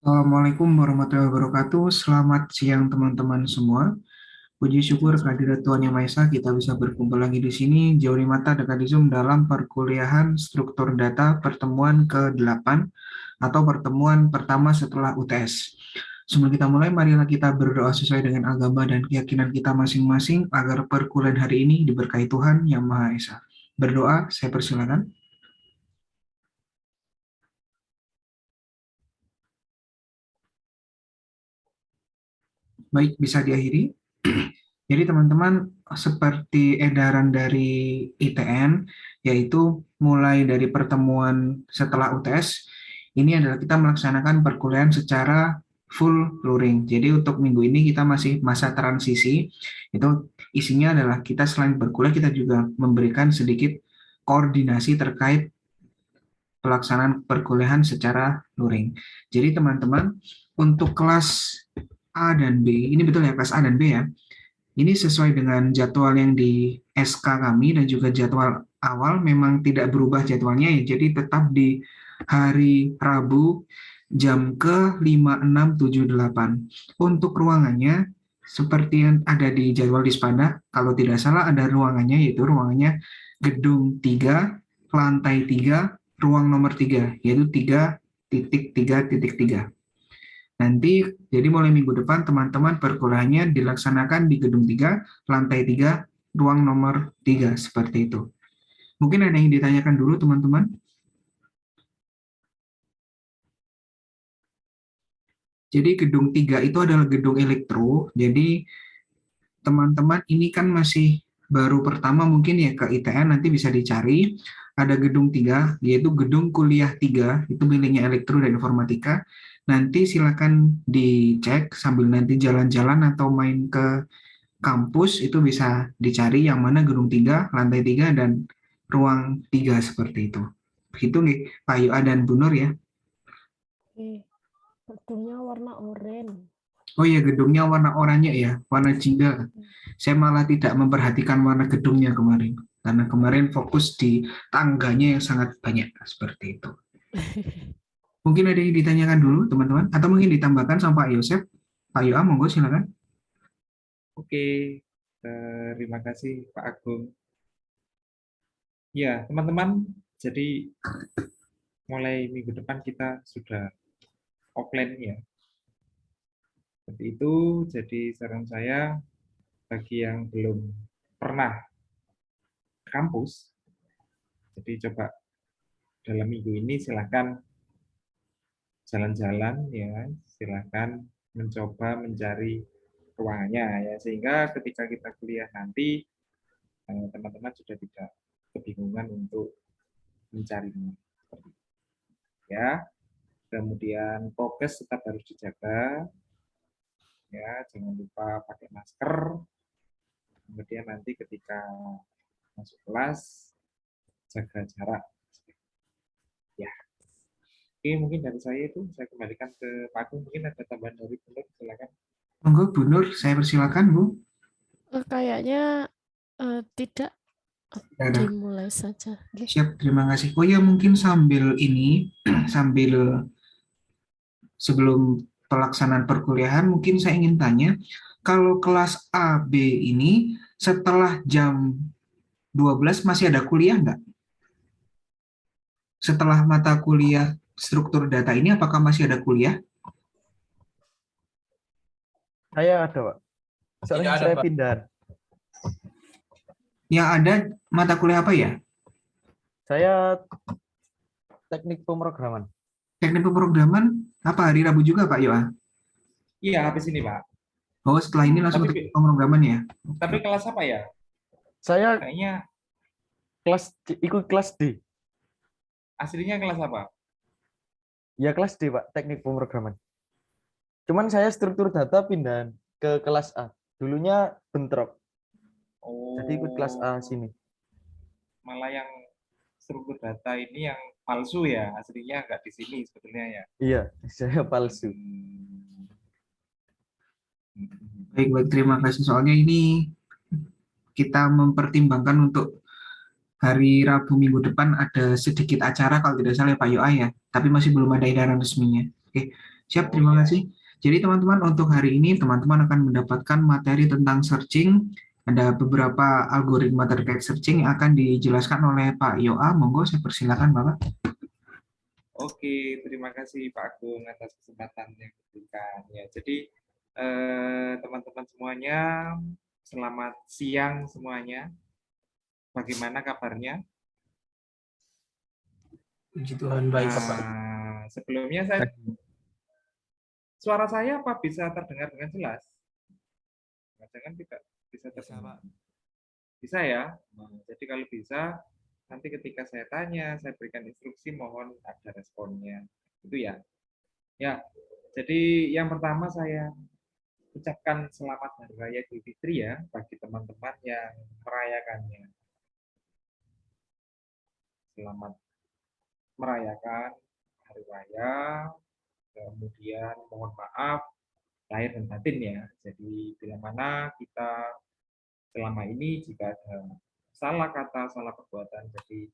Assalamualaikum warahmatullahi wabarakatuh. Selamat siang teman-teman semua. Puji syukur kehadirat Tuhan Yang Maha Esa, kita bisa berkumpul lagi di sini, jauh di mata dekat di Zoom dalam perkuliahan struktur data pertemuan ke-8 atau pertemuan pertama setelah UTS. Sebelum kita mulai, marilah kita berdoa sesuai dengan agama dan keyakinan kita masing-masing agar perkuliahan hari ini diberkahi Tuhan Yang Maha Esa. Berdoa, saya persilakan. Baik, bisa diakhiri. Jadi teman-teman, seperti edaran dari ITN, yaitu mulai dari pertemuan setelah UTS, ini adalah kita melaksanakan perkuliahan secara full luring. Jadi untuk minggu ini kita masih masa transisi, itu isinya adalah kita selain berkuliah, kita juga memberikan sedikit koordinasi terkait pelaksanaan perkuliahan secara luring. Jadi teman-teman, untuk kelas A dan B, ini betul ya kelas A dan B ya, ini sesuai dengan jadwal yang di SK kami dan juga jadwal awal memang tidak berubah jadwalnya ya. Jadi tetap di hari Rabu jam ke 5, 6, 7, 8. Untuk ruangannya seperti yang ada di jadwal di Spada, kalau tidak salah ada ruangannya yaitu ruangannya gedung 3, lantai 3, ruang nomor 3 yaitu 3.3.3. Nanti, jadi mulai minggu depan teman-teman perkuliahannya dilaksanakan di gedung 3, lantai 3, ruang nomor 3, seperti itu. Mungkin ada yang ditanyakan dulu teman-teman? Jadi gedung 3 itu adalah gedung elektro, jadi teman-teman ini kan masih baru pertama mungkin ya ke ITN, nanti bisa dicari. Ada gedung 3, yaitu gedung kuliah 3, itu miliknya elektro dan informatika. Nanti silakan dicek sambil nanti jalan-jalan atau main ke kampus itu bisa dicari yang mana gedung 3, lantai 3, dan ruang 3 seperti itu. Begitu nih, Pak Yua dan Bu Nur ya. Gedungnya warna oranye. Oh iya, gedungnya warna oranye ya, warna jingga. Saya malah tidak memperhatikan warna gedungnya kemarin, karena kemarin fokus di tangganya yang sangat banyak, seperti itu. Mungkin ada yang ditanyakan dulu, teman-teman, atau mungkin ditambahkan sama Pak Yosef. Pak Yua, monggo silakan. Oke, terima kasih Pak Agung. Ya, teman-teman, jadi mulai minggu depan kita sudah offline ya. Seperti itu, jadi saran saya bagi yang belum pernah ke kampus, jadi coba dalam minggu ini silahkan jalan-jalan ya, silahkan mencoba mencari ruangannya ya, sehingga ketika kita kuliah nanti teman-teman sudah tidak kebingungan untuk mencari ya. Kemudian prokes tetap harus dijaga ya, jangan lupa pakai masker. Kemudian nanti ketika masuk kelas jaga jarak ya. Oke, mungkin dari saya itu saya kembalikan ke Pak Agung. Mungkin ada tambahan dari Bu Nur, silakan. Monggo Bu Nur, saya persilakan Bu. Kayaknya tidak, Ada. dimulai saja. Siap, terima kasih. Oh ya, mungkin sambil ini, sambil sebelum pelaksanaan perkuliahan, mungkin saya ingin tanya, kalau kelas A, B ini setelah jam 12 masih ada kuliah nggak? Setelah mata kuliah struktur data ini, apakah masih ada kuliah? Saya ada, Pak. Soalnya Tidak ada, saya Pak. pindah. Yang ada mata kuliah apa ya? Saya teknik pemrograman. Teknik pemrograman, apa hari Rabu juga Pak Yoa? Iya, habis ini Pak. Oh, setelah ini langsung Tapi- teknik pemrograman ya? Tapi kelas apa ya? Saya Kayaknya ikut kelas D. aslinya kelas apa? Ya kelas D, Pak, teknik pemrograman. Cuman saya struktur data pindah ke kelas A. Dulunya bentrok. Oh, Jadi ikut kelas A sini. malah yang struktur data ini yang palsu ya, aslinya nggak di sini sebetulnya ya. Iya, saya palsu. Baik, baik, terima kasih. Soalnya ini kita mempertimbangkan untuk hari Rabu minggu depan ada sedikit acara kalau tidak salah ya Pak Yoa ya, tapi masih belum ada edaran resminya. Oke, Siap, Oh terima ya, kasih. Jadi teman-teman, untuk hari ini teman-teman akan mendapatkan materi tentang searching. Ada beberapa algoritma terkait searching yang akan dijelaskan oleh Pak Yoa. Monggo, saya persilakan Bapak. oke. Terima kasih Pak Agung atas kesempatan yang diberikan. Ya, jadi teman-teman semuanya, selamat siang semuanya. Bagaimana kabarnya? Puji Tuhan baik Bapak. Sebelumnya suara saya apa bisa terdengar dengan jelas? Jangan tidak bisa terdengar. Bisa ya? Nah, jadi kalau bisa, nanti ketika saya tanya, saya berikan instruksi, mohon ada responnya. Itu ya. Ya, jadi yang pertama saya ucapkan selamat Hari Raya Idul Fitri ya bagi teman-teman yang merayakannya. Selamat merayakan Hari Raya, kemudian mohon maaf lahir dan batin ya. Jadi bila mana kita selama ini jika ada salah kata, salah perbuatan, jadi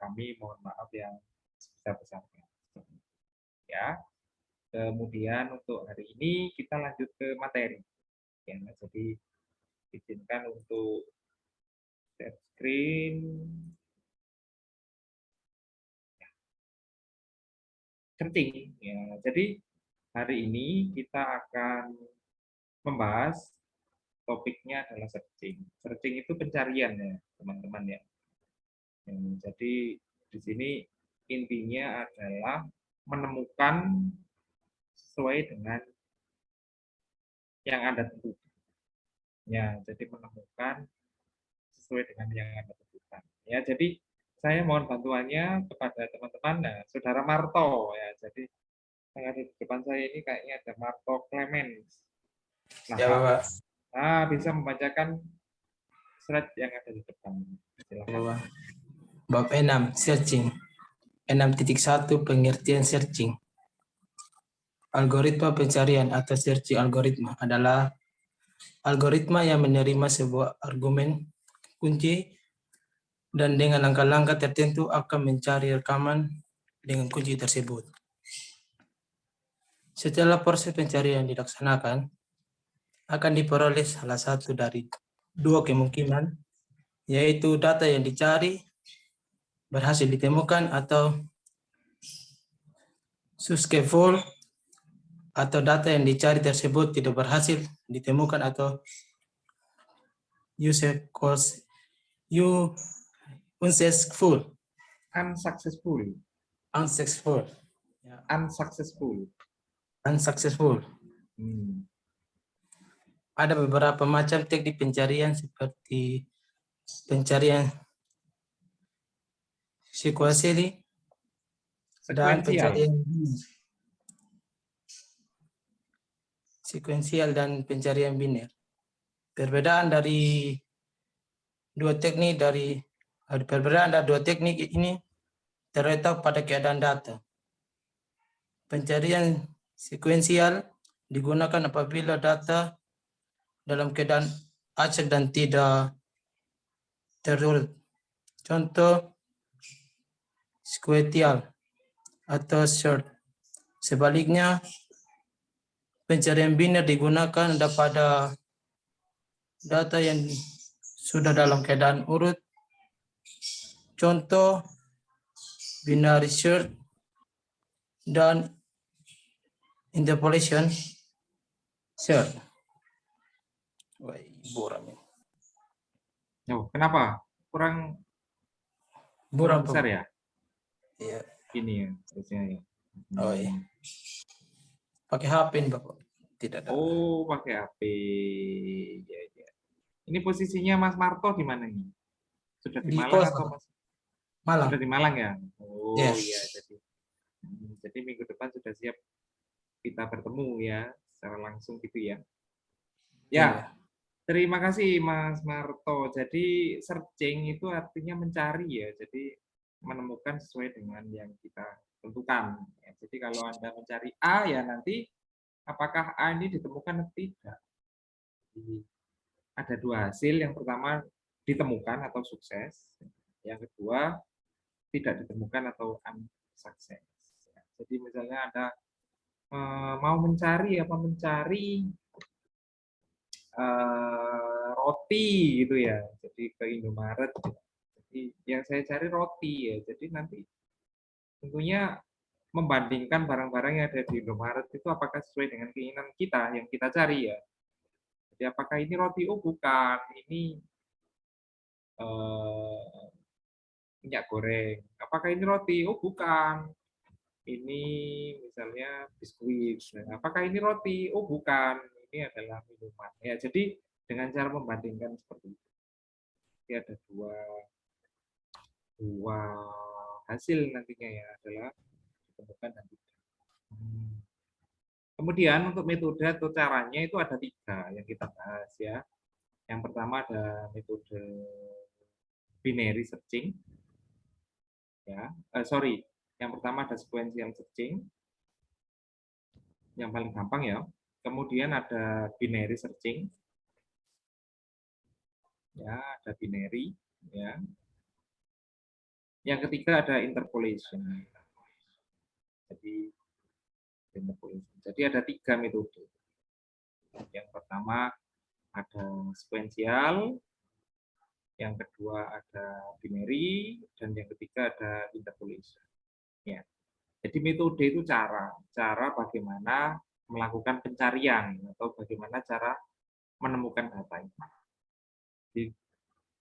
kami mohon maaf yang sebesar-besarnya. Ya. Kemudian untuk hari ini kita lanjut ke materi. Ya, jadi izinkan untuk share screen. Searching. Ya, jadi hari ini kita akan membahas topiknya adalah searching. Searching itu pencarian ya, teman-teman ya. Jadi di sini intinya adalah menemukan sesuai dengan yang Anda tentukan. Ya, jadi menemukan sesuai dengan yang Anda tentukan. Ya, jadi saya mohon bantuannya kepada teman-teman. Nah, Saudara Marto ya. Jadi yang ada di depan saya ini kayaknya ada Marto Clemens. Nah, Ya Bapak. bisa membacakan slide yang ada di depan. Silakan. Bapak. Bab 6 searching. 6.1 pengertian searching. Algoritma pencarian atau searching algoritma adalah algoritma yang menerima sebuah argumen kunci dan dengan langkah-langkah tertentu akan mencari rekaman dengan kunci tersebut. Setelah proses pencarian dilaksanakan, akan diperoleh salah satu dari dua kemungkinan, yaitu data yang dicari berhasil ditemukan atau successful, atau data yang dicari tersebut tidak berhasil ditemukan atau unsuccessful. Ada beberapa macam teknik pencarian seperti pencarian sekuensial dan pencarian sekuensial dan pencarian biner. Perbedaan dari dua teknik ini terletak pada keadaan data. Pencarian sekuensial digunakan apabila data dalam keadaan acak dan tidak terurut. Contoh sekuensial atau short. Sebaliknya, pencarian biner digunakan pada data yang sudah dalam keadaan urut. Contoh binary search dan interpolation search. Kenapa? Kurang besar ya? Iya. Ini ya, harusnya ya. Oh iya. Pakai HP ini Bapak. Tidak ada. Oh, pakai HP. Ya, ya. Ini posisinya Mas Marto di mana ini? Sudah di Malang atau masih? Malang. Sudah di Malang ya? Oh iya. Jadi minggu depan sudah siap kita bertemu ya secara langsung gitu ya. Ya, terima kasih Mas Marto. Jadi searching itu artinya mencari ya. Jadi menemukan sesuai dengan yang kita tentukan. Ya, jadi kalau Anda mencari A ya nanti apakah A ini ditemukan atau tidak. Jadi, ada dua hasil. Yang pertama ditemukan atau sukses. Yang kedua tidak ditemukan atau unsuccess. Jadi misalnya ada mau mencari roti gitu ya. Jadi ke Indomaret. Jadi yang saya cari roti ya. Jadi nanti tentunya membandingkan barang-barang yang ada di Indomaret itu apakah sesuai dengan keinginan kita yang kita cari ya. Jadi apakah ini roti? Oh bukan, ini minyak goreng. Apakah ini roti? Oh bukan, ini misalnya biskuit. Nah, apakah ini roti? Oh bukan, ini adalah minuman. Ya, jadi dengan cara membandingkan seperti itu. Jadi ada dua hasil nantinya ya adalah ditemukan dan tidak. Kemudian untuk metode atau caranya itu ada 3 yang kita bahas ya. Yang pertama ada metode binary searching. Ya, yang pertama ada sequential searching. Yang paling gampang ya. Kemudian ada binary searching. Ya, ada binary ya. Yang ketiga ada interpolation. Jadi ada 3 metode. Yang pertama ada sequential, yang kedua ada binary, dan yang ketiga ada interpolation. Ya. Jadi metode itu cara bagaimana melakukan pencarian atau bagaimana cara menemukan data itu. Jadi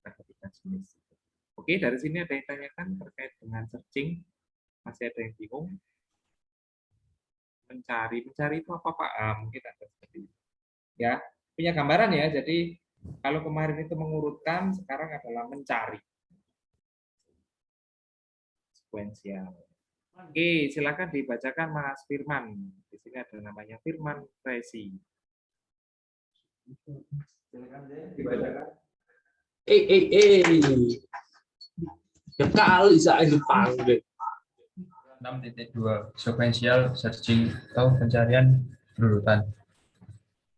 ada 3 jenis. Oke, dari sini ada yang tanyakan terkait dengan searching. Masih ada yang bingung? Mencari itu apa Pak? Mungkin ada seperti itu. Ya, punya gambaran ya. Jadi kalau kemarin itu mengurutkan, sekarang adalah mencari. Sequential. Oke, silakan dibacakan Mas Firman. Di sini ada namanya Firman Resi. Silakan dibacakan. Ya kali saya dipanggil. 6.2 Sequential searching atau pencarian berurutan.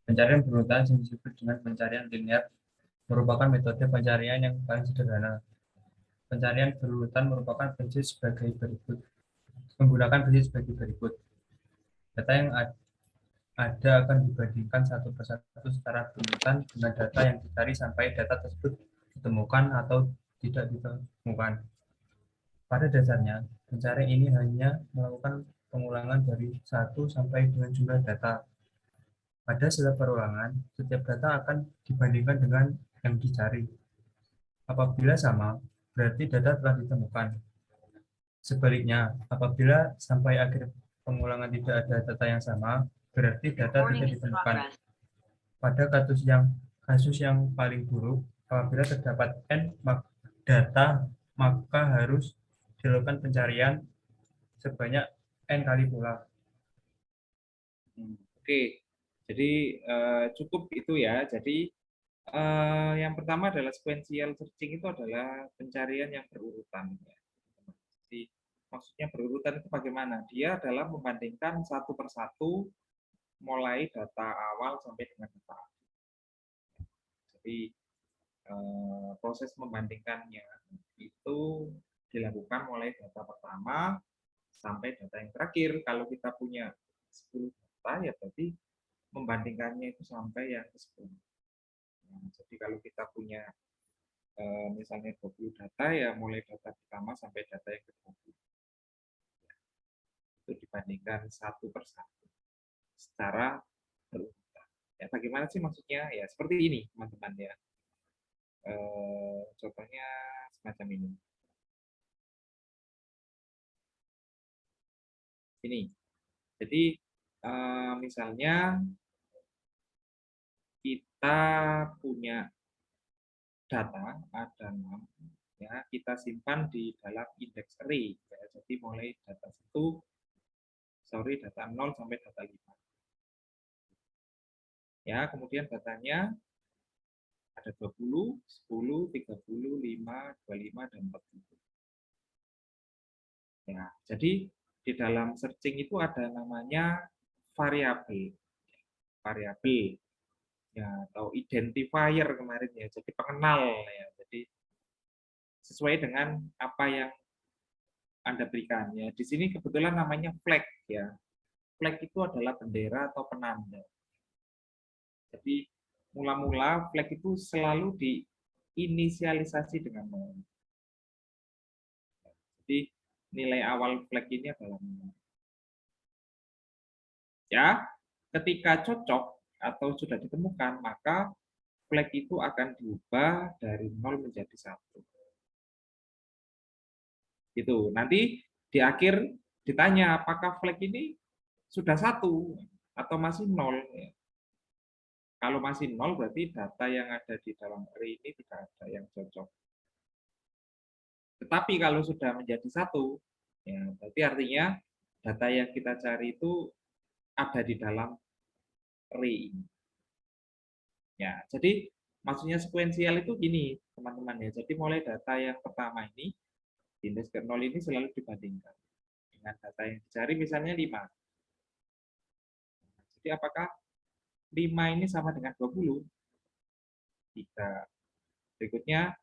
Pencarian berurutan yang disebut dengan pencarian linear merupakan metode pencarian yang paling sederhana. Pencarian berurutan merupakan prinsip sebagai berikut. Menggunakan prinsip sebagai berikut. Data yang ada akan dibandingkan satu persatu secara berurutan dengan data yang dicari sampai data tersebut ditemukan atau tidak ditemukan. Pada dasarnya, pencarian ini hanya melakukan pengulangan dari 1 sampai dengan jumlah data. Pada setiap perulangan, setiap data akan dibandingkan dengan yang dicari. Apabila sama, berarti data telah ditemukan. Sebaliknya, apabila sampai akhir pengulangan tidak ada data yang sama, berarti data tidak ditemukan. Pada kasus yang paling buruk, apabila terdapat n data, maka harus dilakukan pencarian sebanyak n kali pula. Oke, jadi cukup itu ya. Jadi yang pertama adalah sequential searching itu adalah pencarian yang berurutan. Jadi maksudnya berurutan itu bagaimana? Dia adalah membandingkan satu persatu mulai data awal sampai dengan data akhir. Jadi proses membandingkannya itu dilakukan mulai data pertama sampai data yang terakhir. Kalau kita punya 10 data, ya berarti membandingkannya itu sampai yang ke-10. Nah, jadi kalau kita punya misalnya 20 data, ya mulai data pertama sampai data yang ke-20. Itu dibandingkan satu persatu secara berurutan. Ya, bagaimana sih maksudnya? Ya seperti ini, teman-teman ya. Contohnya semacam ini. Ini. Jadi misalnya kita punya data ada 6, ya kita simpan di dalam index array. Ya, jadi mulai data 0 sampai data 5. Ya, kemudian datanya ada 20, 10, 30, 5, 25 dan 40. Ya, jadi di dalam searching itu ada namanya variabel ya, atau identifier kemarin ya, jadi pengenal ya. Jadi sesuai dengan apa yang Anda berikan ya. Di sini kebetulan namanya flag ya. flag itu adalah bendera atau penanda. Jadi mula-mula flag itu selalu diinisialisasi dengan 0. Jadi nilai awal flag ini adalah 0. Ya, ketika cocok atau sudah ditemukan, maka flag itu akan diubah dari 0 menjadi 1. Gitu. Nanti di akhir ditanya apakah flag ini sudah 1 atau masih 0. Kalau masih 0 berarti data yang ada di dalam array ini tidak ada yang cocok. Tetapi kalau sudah menjadi 1, ya berarti artinya data yang kita cari itu ada di dalam array ini. Ya, jadi maksudnya sekuensial itu gini, teman-teman ya. Jadi mulai data yang pertama ini, indeks ke 0 ini selalu dibandingkan dengan data yang dicari, misalnya 5. Jadi apakah 5 ini sama dengan 20? Tidak. Berikutnya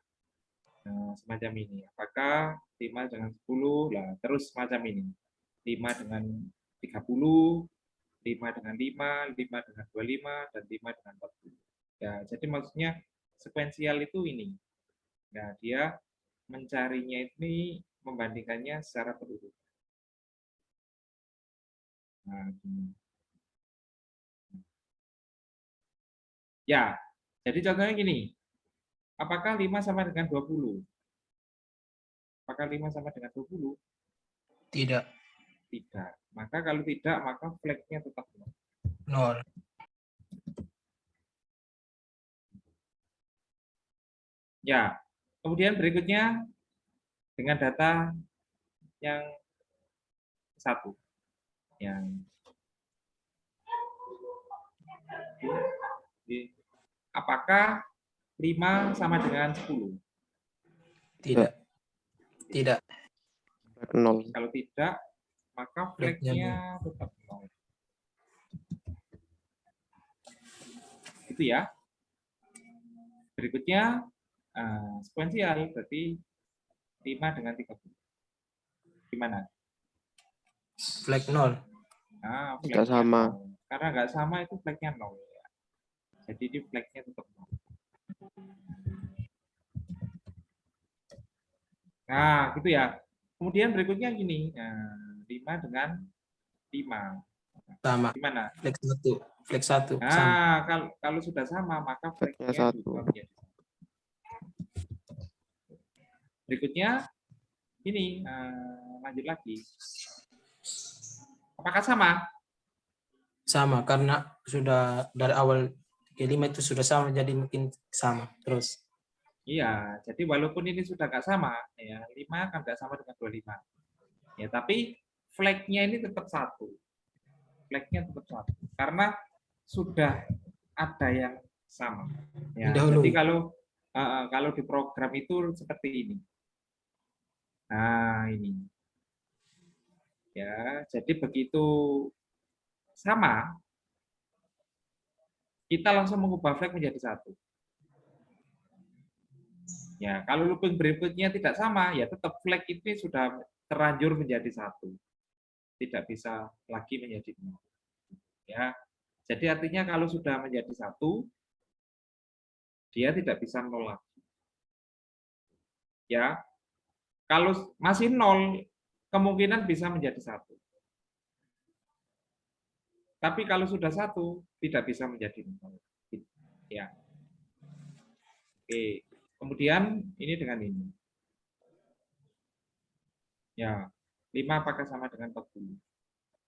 semacam ini. Apakah 5 dengan 10? Lah, terus semacam ini. 5 dengan 30, 5 dengan 5, 5 dengan 25, dan 5 dengan 40. Ya, jadi maksudnya sekuensial itu ini. Nah, dia mencarinya ini membandingkannya secara berurutan. Nah, gini. Ya, jadi contohnya gini. Apakah 5 sama dengan 20? Apakah 5 sama dengan 20? Tidak. Tidak. Maka kalau tidak, maka flag-nya tetap 0. Ya, kemudian berikutnya dengan data yang 1. Apakah 5 sama dengan 10? Tidak. Tidak. 0. Kalau tidak, maka flag-nya tetap 0. Itu ya. Berikutnya, sekuensial, berarti 5 dengan 30. Gimana? Flag 0. Nah, Nggak flag-nya sama. 0. Karena nggak sama itu flag-nya 0. Ya. Jadi di flag-nya tetap 0. Nah, gitu ya. Kemudian berikutnya gini, 5 dengan 5. Sama. Gimana? Flag 1. Flag 1. Sama. Nah, kalau sudah sama, maka Flag-nya flag-nya 1. juga menjadi 1. Berikutnya, ini lanjut lagi. Apakah sama? Sama, karena sudah dari awal ke 5 itu sudah sama, jadi mungkin sama terus. Iya, jadi walaupun ini sudah nggak sama, ya 5 kan nggak sama dengan 25. Ya, tapi flag-nya ini tetap 1. Flag-nya tetap 1. Karena sudah ada yang sama. Ya, jadi kalau di program itu seperti ini. Nah, ini. Ya, jadi begitu sama, kita langsung mengubah flag menjadi 1. Ya, kalau looping berikutnya tidak sama, ya tetap flag ini sudah terlanjur menjadi 1. Tidak bisa lagi menjadi 0. Ya. Jadi artinya kalau sudah menjadi 1, dia tidak bisa 0 lagi. Ya. Kalau masih 0, kemungkinan bisa menjadi 1. Tapi kalau sudah 1, tidak bisa menjadi 0. Ya. Oke. Kemudian ini dengan ini. Ya. 5 apakah sama dengan 40?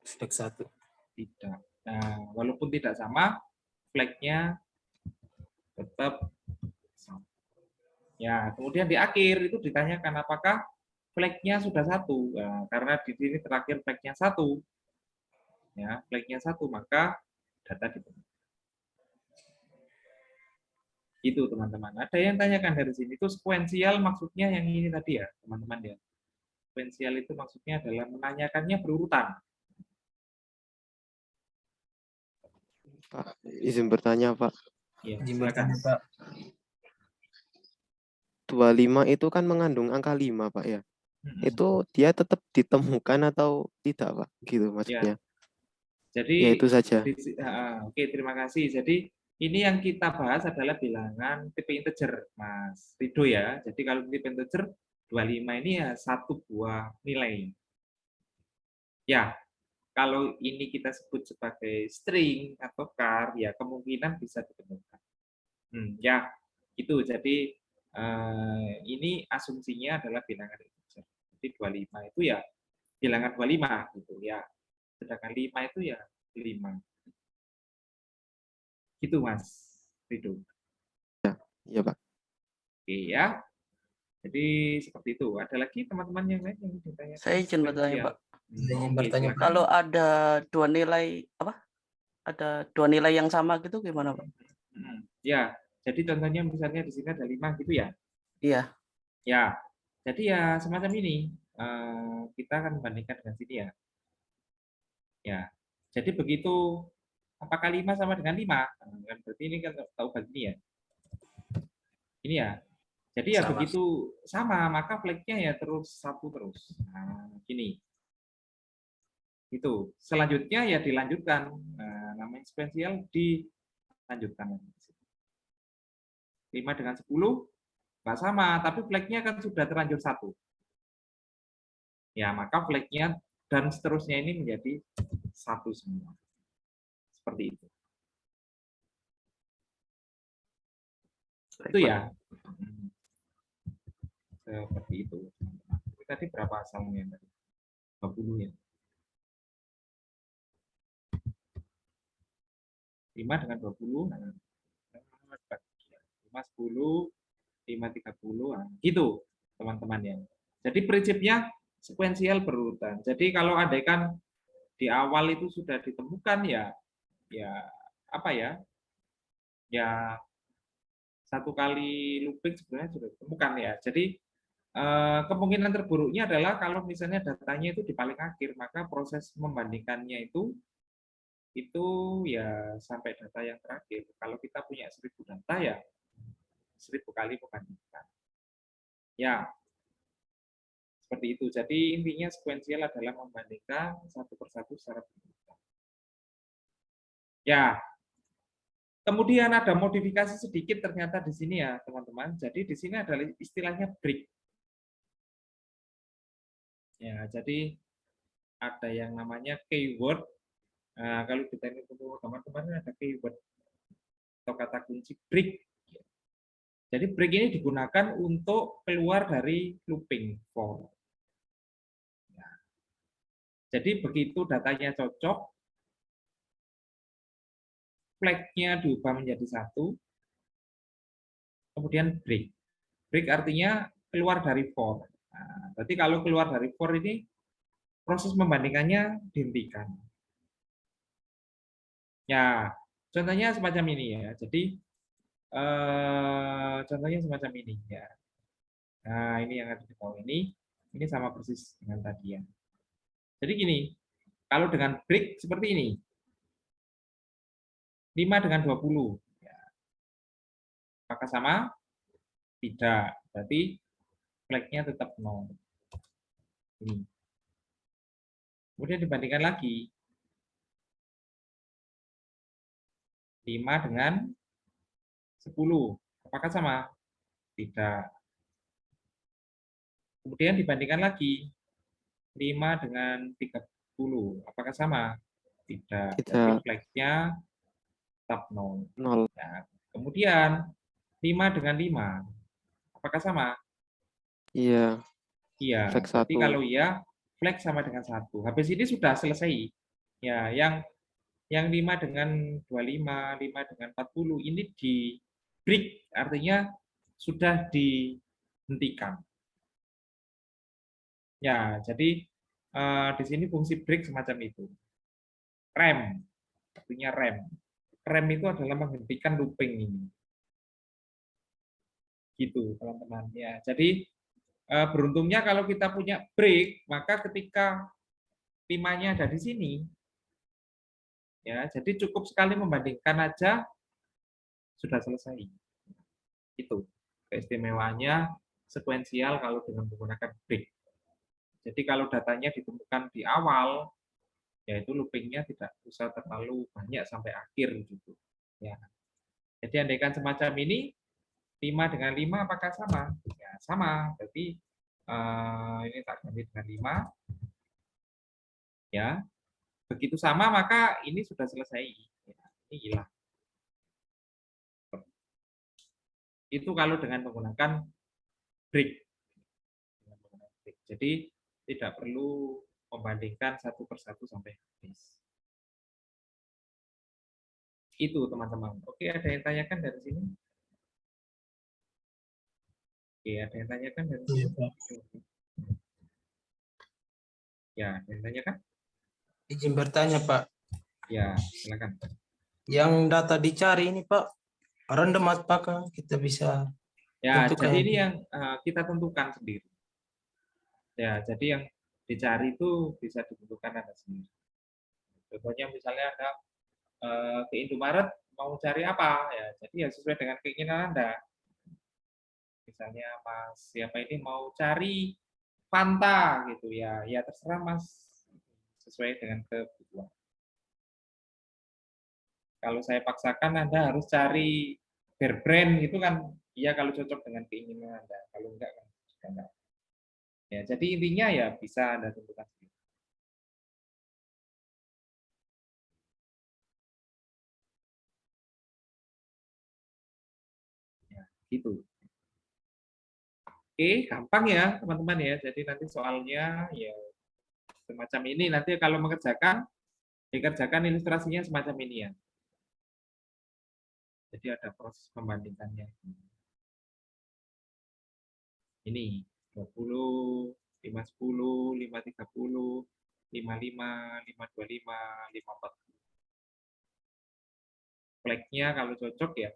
Flag 1. Tidak. Nah, walaupun tidak sama, flag-nya tetap sama. Ya, kemudian di akhir itu ditanyakan apakah flag-nya sudah 1. Nah, karena di sini terakhir flag-nya 1. Ya, flag-nya 1, maka data dibentuk. Itu teman-teman. Ada yang tanyakan dari sini itu sekuensial maksudnya yang ini tadi ya, teman-teman ya. Sekuensial itu maksudnya adalah menanyakannya berurutan. Pak, izin bertanya, Pak. Ya, Silakan, silakan. Pak. 25 itu kan mengandung angka 5, Pak ya. Itu dia tetap ditemukan atau tidak, Pak? Gitu maksudnya. Ya Jadi itu saja. oke, terima kasih. Jadi ini yang kita bahas adalah bilangan tipe integer, Mas Rido ya. Jadi kalau tipe integer 25 ini ya satu buah nilai. Ya, kalau ini kita sebut sebagai string atau char, ya kemungkinan bisa ditemukan. Ya, itu. Jadi ini asumsinya adalah bilangan integer. Jadi 25 itu ya bilangan 25 gitu ya. Sedangkan 5 itu ya 5. Gitu Mas Rido. Iya, Pak. Oke ya. Jadi seperti itu. Ada lagi teman-teman yang lain yang ditanya? Saya izin bertanya, Pak. Yang Oke, bertanya, silakan. Kalau ada dua nilai apa? Ada dua nilai yang sama gitu gimana, Pak? Ya, jadi contohnya misalnya di sini ada 5 gitu ya. Iya. Ya, jadi ya semacam ini. Kita akan membandingkan dengan sini ya. Ya, jadi begitu apakah 5 sama dengan 5? Kan berarti ini kan tahu begini ya. Ini ya. Jadi ya Sama. begitu sama, maka flagnya ya terus satu terus. Nah, gini. Itu. Selanjutnya ya dilanjutkan. Nah, namanya sequential dilanjutkan. 5 dengan 10 nggak sama, tapi flagnya kan sudah terlanjur 1. Ya, maka flagnya dan seterusnya ini menjadi 1 semua. Seperti itu. Itu ya. Seperti itu. Ini tadi berapa asalnya tadi? 20 ya. 5 dengan 20, 5, 10, 5, 30, gitu teman-teman ya. Jadi prinsipnya sekuensial berurutan. Jadi kalau andaikan di awal itu sudah ditemukan ya apa ya? Ya satu kali looping sebenarnya sudah ditemukan ya. Jadi kemungkinan terburuknya adalah kalau misalnya datanya itu di paling akhir, maka proses membandingkannya itu ya sampai data yang terakhir. Kalau kita punya 1000 data ya 1000 kali membandingkan. Ya, seperti itu. Jadi intinya sekuensial adalah membandingkan satu persatu secara berurutan. Ya, kemudian ada modifikasi sedikit ternyata di sini ya teman-teman. Jadi di sini adalah istilahnya break. Ya, jadi ada yang namanya keyword. Nah, kalau di teknik teman-teman ada keyword atau kata kunci break. Jadi break ini digunakan untuk keluar dari looping for. Nah, jadi begitu datanya cocok, flag-nya diubah menjadi 1, kemudian break. Break artinya keluar dari for. Nah, berarti kalau keluar dari for ini proses membandingkannya dihentikan. Ya, contohnya semacam ini ya. Jadi contohnya semacam ini ya. Nah, ini yang ada di bawah ini sama persis dengan tadi ya. Jadi gini, kalau dengan break seperti ini, 5 dengan 20. Ya. Apakah sama? Tidak. Berarti flag-nya tetap 0. Ini. Kemudian dibandingkan lagi. 5 dengan 10. Apakah sama? Tidak. Kemudian dibandingkan lagi. 5 dengan 30. Apakah sama? Tidak. Jadi flag-nya tetap 0. Nah, kemudian 5 dengan 5. Apakah sama? Iya. Iya. Flag Berarti 1. kalau iya, flag sama dengan 1. Habis ini sudah selesai. Ya, yang 5 dengan 25, 5 dengan 40 ini di break, artinya sudah dihentikan. Ya, jadi di sini fungsi break semacam itu. Rem, artinya rem. Rem itu adalah menghentikan looping ini. Gitu, teman-teman. Ya, jadi beruntungnya kalau kita punya break, maka ketika 5-nya ada di sini, ya, jadi cukup sekali membandingkan aja sudah selesai. Itu keistimewaannya sekuensial kalau dengan menggunakan break. Jadi kalau datanya ditemukan di awal, yaitu loopingnya tidak usah terlalu banyak sampai akhir gitu. Ya. Jadi andaikan semacam ini, 5 dengan 5 apakah sama? Ya, sama. Berarti ini tak ganti dengan 5. Ya. Begitu sama, maka ini sudah selesai. Ya, ini hilang. Itu kalau dengan menggunakan break. Jadi tidak perlu membandingkan satu persatu sampai habis. Itu teman-teman. Oke, ada yang tanyakan dari sini? Oke, ada yang tanyakan dari sini? Ya, ada yang tanyakan? Izin bertanya, Pak. Ya, silakan. Yang data dicari ini, Pak, random apakah kita bisa Ya, tentukan? jadi ini yang kita tentukan sendiri. Ya, jadi yang dicari itu bisa ditentukan Anda sendiri. Contohnya misalnya Anda ke Indomaret mau cari apa? Ya, jadi ya sesuai dengan keinginan Anda. Misalnya Mas siapa ini mau cari Fanta gitu ya, ya terserah Mas sesuai dengan kebutuhan. Kalau saya paksakan Anda harus cari Bear Brand gitu kan, iya kalau cocok dengan keinginan Anda. Kalau enggak kan juga enggak. Ya, jadi intinya ya bisa Anda tentukan sendiri. Ya, gitu. Oke, gampang ya teman-teman ya. Jadi nanti soalnya ya semacam ini. Nanti kalau mengerjakan, dikerjakan ilustrasinya semacam ini ya. Jadi ada proses pembandingannya. Ini 20, 510, 530, 55, 525, 540. Flagnya kalau cocok ya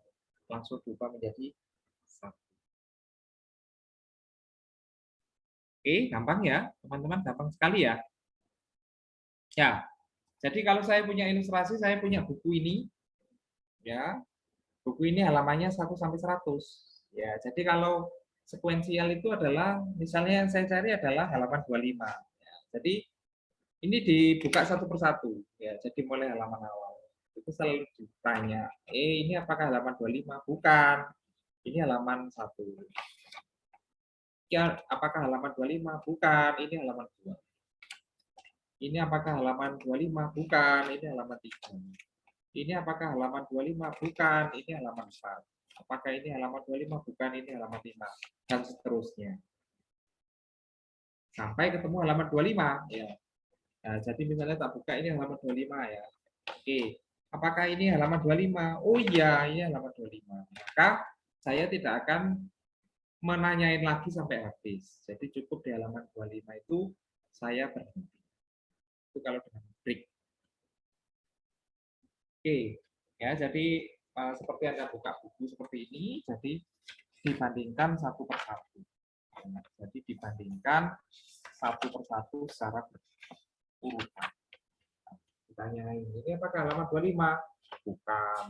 langsung berubah menjadi 1. Oke, gampang ya teman-teman, gampang sekali ya. Ya, jadi kalau saya punya ilustrasi, saya punya buku ini, ya, buku ini halamannya 1 sampai 100. Ya, jadi kalau sekuensial itu adalah, misalnya yang saya cari adalah halaman 25. Ya, jadi ini dibuka satu persatu, ya, jadi mulai halaman awal. Itu selalu ditanya, ini apakah halaman 25? Bukan, ini halaman 1. Ya, apakah halaman 25? Bukan, ini halaman 2. Ini apakah halaman 25? Bukan, ini halaman 3. Ini apakah halaman 25? Bukan, ini halaman 4. Apakah ini halaman 25? Bukan, ini halaman 5. Dan seterusnya. Sampai ketemu halaman 25. Ya. Nah, jadi misalnya tak buka ini halaman 25 ya. Oke, apakah ini halaman 25? Oh iya, ini halaman 25. Maka saya tidak akan menanyain lagi sampai habis. Jadi cukup di halaman 25 itu saya berhenti. Itu kalau dengan break. Oke, ya jadi seperti Anda buka buku seperti ini, jadi dibandingkan satu persatu. Nah, jadi dibandingkan satu persatu secara berurutan. Ditanya ini apakah halaman 25? Bukan.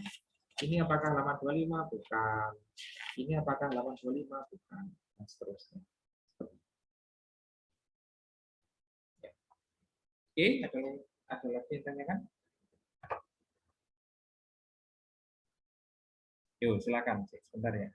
Ini apakah halaman 25? Bukan. Ini apakah halaman 25? Bukan. Dan seterusnya. Oke, ada lagi yang tanyakan? Yuk, silakan. Sebentar ya.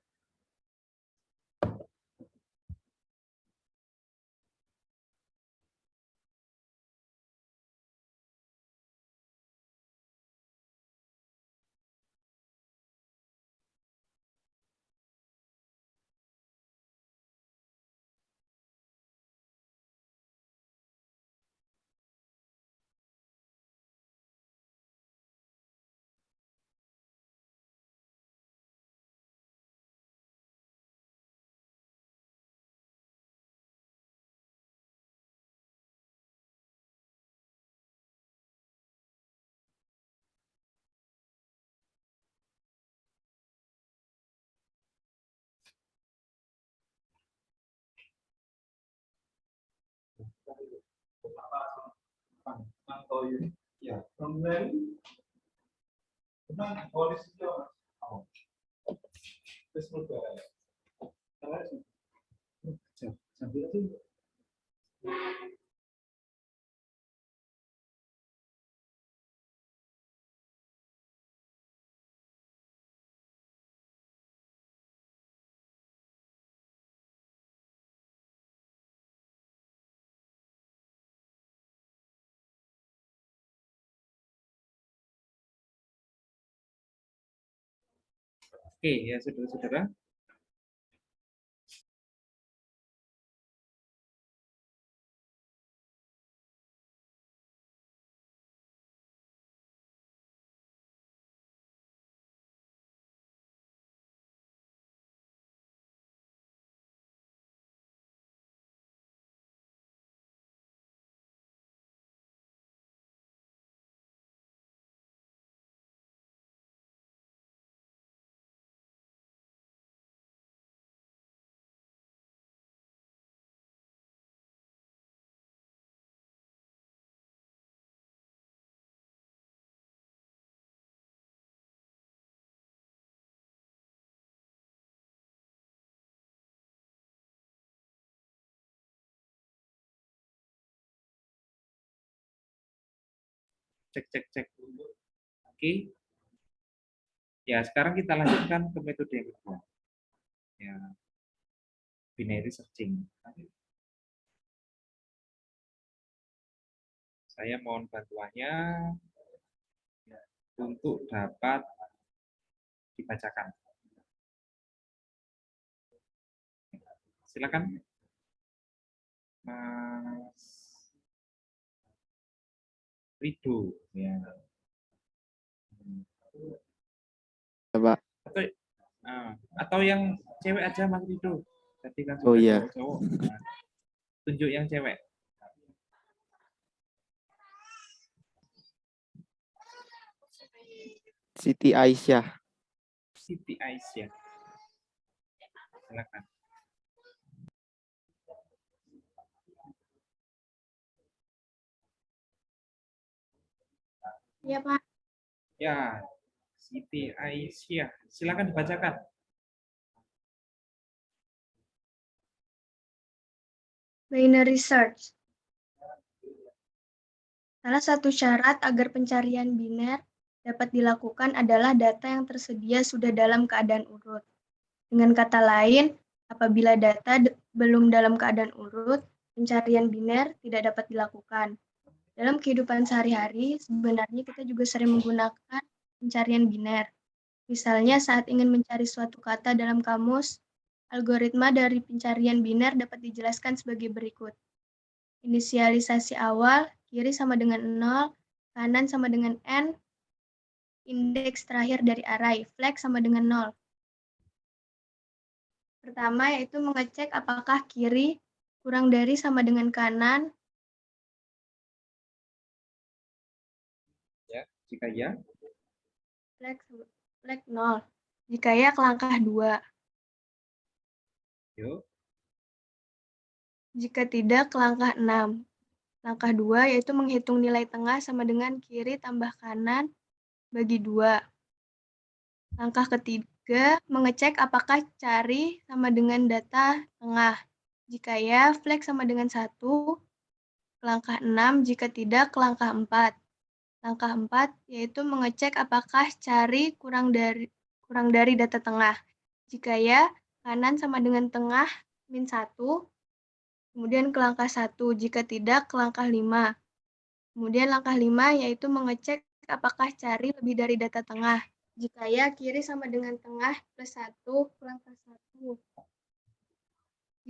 Ya, kembali. Tenang, polisi juga. Terus sambil itu Oke, ya saudara-saudara. Cek. Oke. Ya, sekarang kita lanjutkan ke metode yang kedua. Ya, binary searching. Saya mohon bantuannya untuk dapat dibacakan. Silakan, Mas Rido. Ya. Ya, Pak. Atau yang cewek aja, Mas Rido. Tadi kan Oh sudah iya. cowok-cowok. Nah, tunjuk yang cewek. Siti Aisyah. Siti Aisyah. Silakan. Ya, Pak. Ya, Siti Aisyah. Silakan dibacakan. Binary search. Salah satu syarat agar pencarian biner dapat dilakukan adalah data yang tersedia sudah dalam keadaan urut. Dengan kata lain, apabila data belum dalam keadaan urut, pencarian biner tidak dapat dilakukan. Dalam kehidupan sehari-hari, sebenarnya kita juga sering menggunakan pencarian biner. Misalnya saat ingin mencari suatu kata dalam kamus, algoritma dari pencarian biner dapat dijelaskan sebagai berikut. Inisialisasi awal, kiri sama dengan 0, kanan sama dengan N, indeks terakhir dari array, flag sama dengan 0. Pertama yaitu mengecek apakah kiri kurang dari sama dengan kanan. Ya, jika ya. Flag 0. Jika ya, ke langkah 2. Yuk. Jika tidak, ke langkah 6. Langkah 2 yaitu menghitung nilai tengah sama dengan kiri tambah kanan bagi 2. Langkah ketiga, mengecek apakah cari sama dengan data tengah. Jika ya, flag sama dengan 1. Ke langkah 6, jika tidak, ke langkah 4. Langkah 4 yaitu mengecek apakah cari kurang dari data tengah. Jika ya, kanan sama dengan tengah min 1. Kemudian ke langkah 1, jika tidak, ke langkah 5. Kemudian langkah 5 yaitu mengecek apakah cari lebih dari data tengah. Jika ya, kiri sama dengan tengah plus 1 ke langkah 1.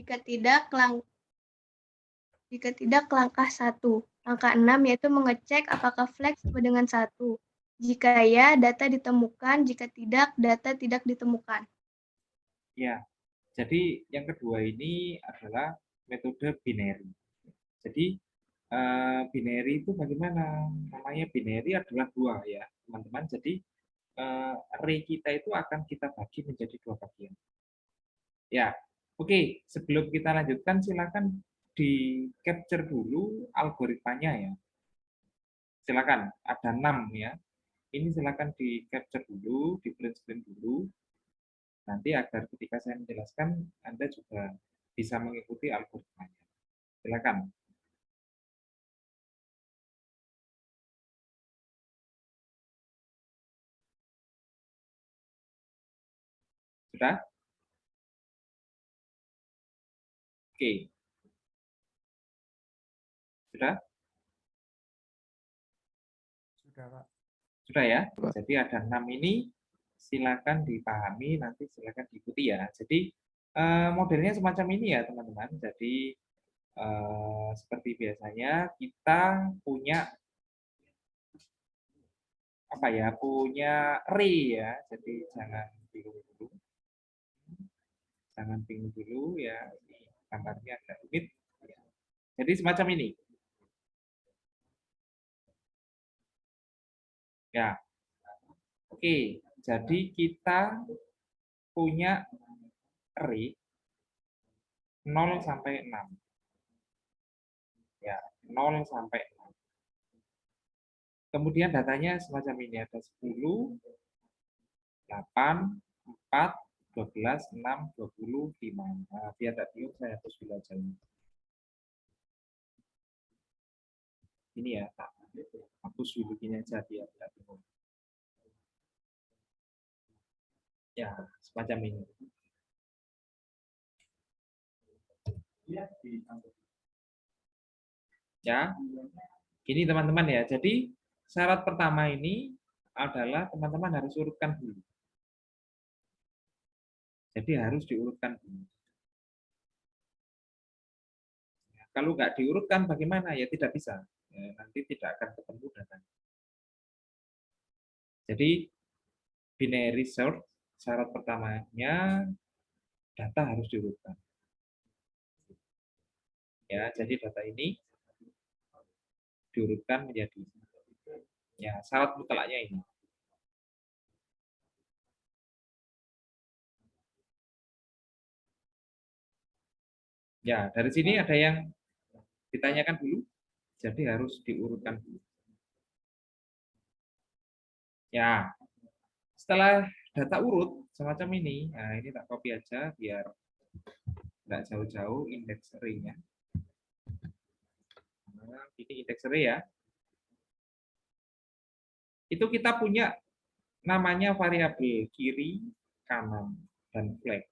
Jika tidak, ke langkah 1. Langkah 6 yaitu mengecek apakah flag sama dengan 1. Jika ya, data ditemukan. Jika tidak, data tidak ditemukan. Ya, jadi yang kedua ini adalah metode binary. Jadi binary itu bagaimana? Namanya binary adalah 2 ya, teman-teman. Jadi array kita itu akan kita bagi menjadi 2 bagian. Ya, oke. Sebelum kita lanjutkan, silakan di capture dulu algoritmanya ya. Silakan, ada 6 ya. Ini silakan di capture dulu, di print screen dulu. Nanti agar ketika saya menjelaskan, Anda juga bisa mengikuti algoritmanya. Silakan. Sudah? Oke. Sudah? Sudah, Pak. Sudah ya? Jadi ada 6 ini. silakan dipahami, nanti silakan diikuti ya. Jadi modelnya semacam ini ya teman-teman. Jadi seperti biasanya kita punya apa ya, punya array ya. Jadi jangan bingung dulu. Jangan bingung dulu ya. Ini gambarnya agak rumit. Jadi semacam ini. Ya. Oke, jadi kita punya array 0 sampai 6. Ya, 0 sampai 6. Kemudian datanya semacam ini, ada 10, 8, 4, 12, 6, 20, 5. Nah, biar tak bingung saya hapus dulu aja ini. Ini ya, tak hapus dulu gini aja biar tak bingung. Ya, semacam ini. Ya, gini teman-teman ya. Jadi syarat pertama ini adalah teman-teman harus urutkan dulu. Jadi harus diurutkan dulu. Ya, kalau nggak diurutkan bagaimana? Ya tidak bisa. Ya, nanti tidak akan ketemu datanya. Jadi binary search syarat pertamanya data harus diurutkan. Ya, jadi data ini diurutkan menjadi ya syarat mutlaknya ini. Ya, dari sini ada yang ditanyakan dulu, jadi harus diurutkan dulu. Ya, setelah data urut semacam ini, nah ini tak copy aja biar nggak jauh-jauh indeks array-nya. Nah, ini indeks array ya. Itu kita punya namanya variabel kiri, kanan, dan flag.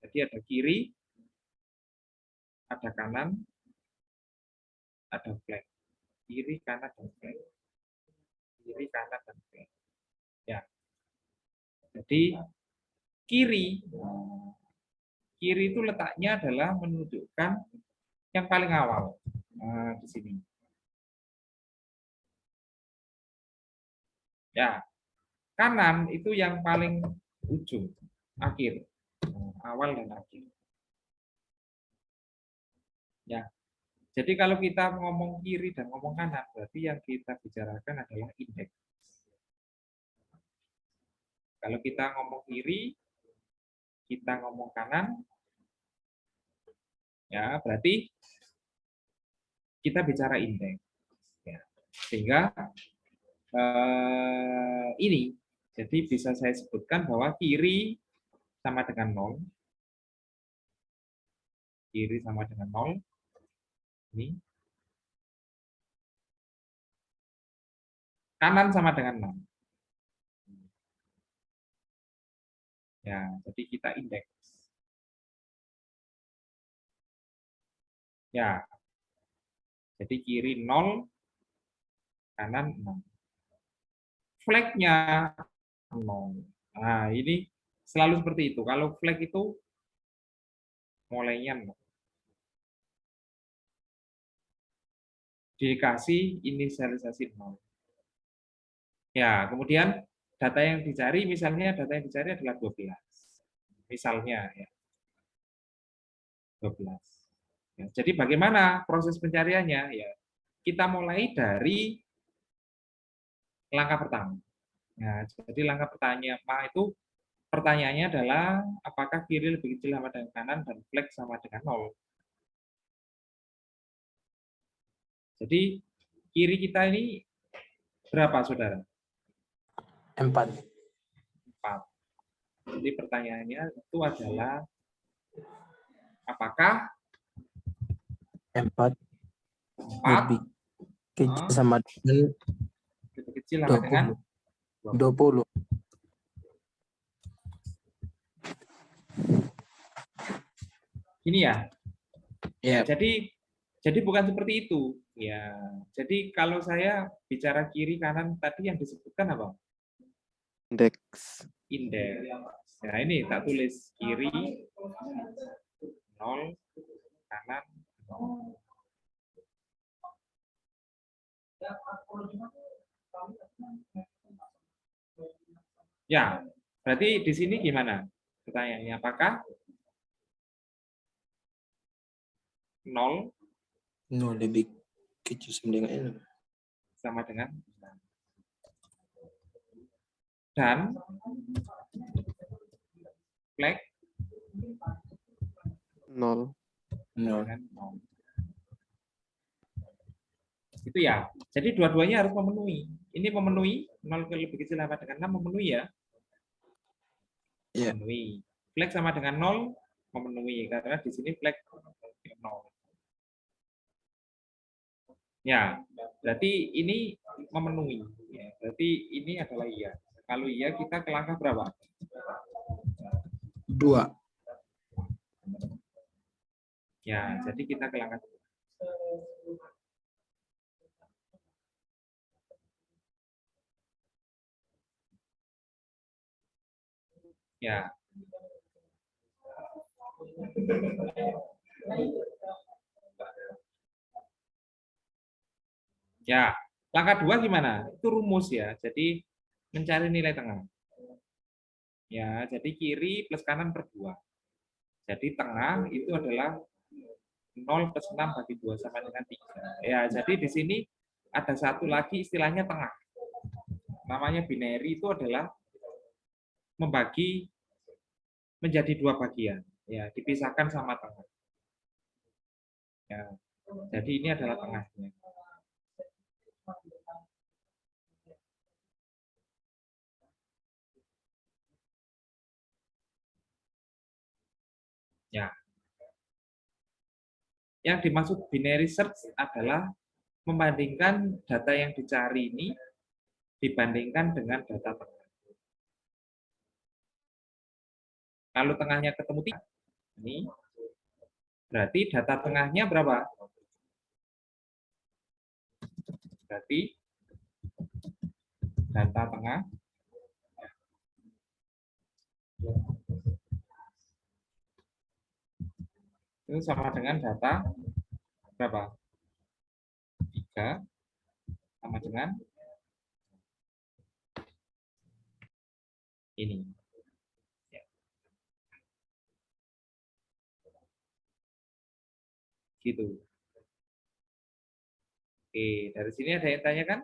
Jadi ada kiri, ada kanan, ada flag. Kiri, kanan, dan flag. Kiri, kanan, dan flag. Ya. Jadi kiri itu letaknya adalah menunjukkan yang paling awal. Nah, di sini. Ya. Kanan itu yang paling ujung, akhir. Awal dan akhir. Ya. Jadi kalau kita ngomong kiri dan ngomong kanan, berarti yang kita bicarakan adalah indeks. Kalau kita ngomong kiri, kita ngomong kanan, ya berarti kita bicara indeks. Ya. Sehingga ini, jadi bisa saya sebutkan bahwa kiri sama dengan 0, kiri sama dengan 0, ini, kanan sama dengan 6. Ya, jadi kita indeks. Ya, jadi kiri 0, kanan 6. Flag-nya 0. Nah, ini selalu seperti itu. Kalau flag itu mulainya 0. Dikasih inisialisasi 0. Ya, kemudian data yang dicari, misalnya data yang dicari adalah 12. Misalnya, ya. 12. Ya, jadi bagaimana proses pencariannya? Ya, kita mulai dari langkah pertama. Nah, jadi langkah pertama itu pertanyaannya adalah apakah kiri lebih kecil sama dengan kanan dan flag sama dengan 0. Jadi kiri kita ini berapa, saudara? 4. 4. Jadi pertanyaannya itu adalah apakah 4 lebih kecil sama dengan lebih kecil sama dengan 20. Ini ya. Ya. Jadi bukan seperti itu. Ya. Jadi kalau saya bicara kiri kanan tadi yang disebutkan apa? Indeks. Indeks. Nah, ini tak tulis kiri 0, kanan 0. Ya, berarti di sini gimana? Pertanyaannya, apakah 0 No lebih kecil sama dengan N. sama dengan dan flag 0. No. dengan 0. Itu ya. Jadi dua-duanya harus memenuhi. Ini memenuhi 0 lebih kecil sama dengan 6 memenuhi ya. Iya. Memenuhi. Flag sama dengan 0 memenuhi karena di sini flag 0. Ya, berarti ini memenuhi. Ya, berarti ini adalah iya. Kalau iya kita ke langkah berapa? 2. Ya, jadi kita ke langkah 2. Ya. Ya, langkah 2 gimana? Itu rumus ya. Jadi mencari nilai tengah. Ya, jadi kiri plus kanan per 2. Jadi tengah itu adalah 0 plus 6 bagi 2 sama dengan 3. Ya, jadi di sini ada satu lagi istilahnya tengah. Namanya binary itu adalah membagi menjadi 2 bagian. Ya, dipisahkan sama tengah. Ya, jadi ini adalah tengahnya. Ya. Yang dimaksud binary search adalah membandingkan data yang dicari ini dibandingkan dengan data tengah. Kalau tengahnya ketemu 3, ini berarti data tengahnya berapa? Berarti data tengah itu sama dengan data berapa? 3 sama dengan ini. Ya. Gitu. Oke, dari sini ada yang tanya kan?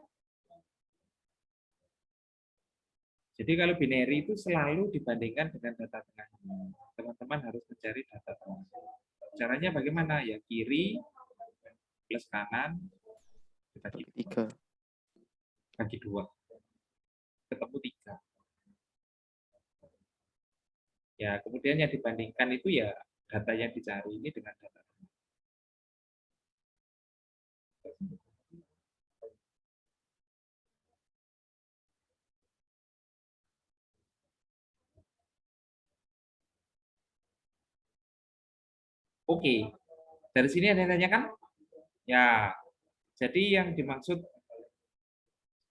Jadi kalau binary itu selalu dibandingkan dengan data tengah. Teman-teman harus mencari data tengah. Caranya bagaimana? Ya kiri plus kanan dibagi 3. bagi 2. Ketemu 3. Ya, kemudian yang dibandingkan itu ya data yang dicari ini dengan data tengah. Oke, dari sini ada yang tanyakan? Ya, jadi yang dimaksud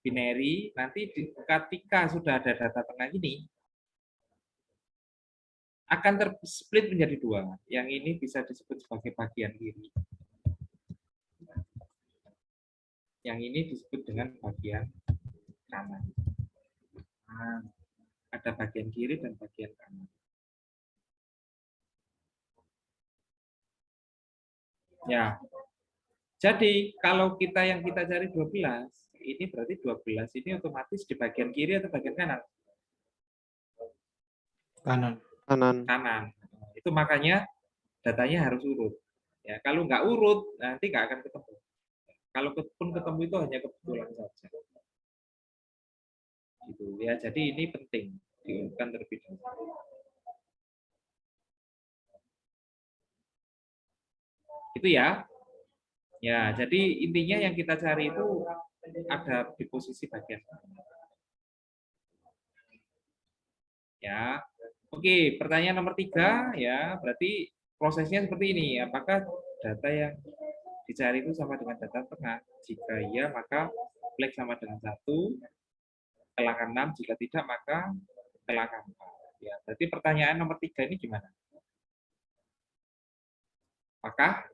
binary nanti ketika sudah ada data tengah ini akan tersplit menjadi 2. Yang ini bisa disebut sebagai bagian kiri. Yang ini disebut dengan bagian kanan. Nah, ada bagian kiri dan bagian kanan. Ya. Jadi kalau yang kita cari 12, ini berarti 12 ini otomatis di bagian kiri atau bagian kanan? Kanan. Kanan. Itu makanya datanya harus urut. Ya, kalau nggak urut nanti nggak akan ketemu. Kalau pun ketemu itu hanya kebetulan saja. Gitu ya. Jadi ini penting diurutkan terlebih dahulu. Itu ya. Ya, jadi intinya yang kita cari itu ada di posisi bagian ya. Oke, pertanyaan nomor 3 ya, berarti prosesnya seperti ini. Apakah data yang dicari itu sama dengan data tengah? Jika iya, maka flag sama dengan 1. ke langkah 6, jika tidak maka ke langkah 4. Ya, berarti pertanyaan nomor 3 ini gimana? Apakah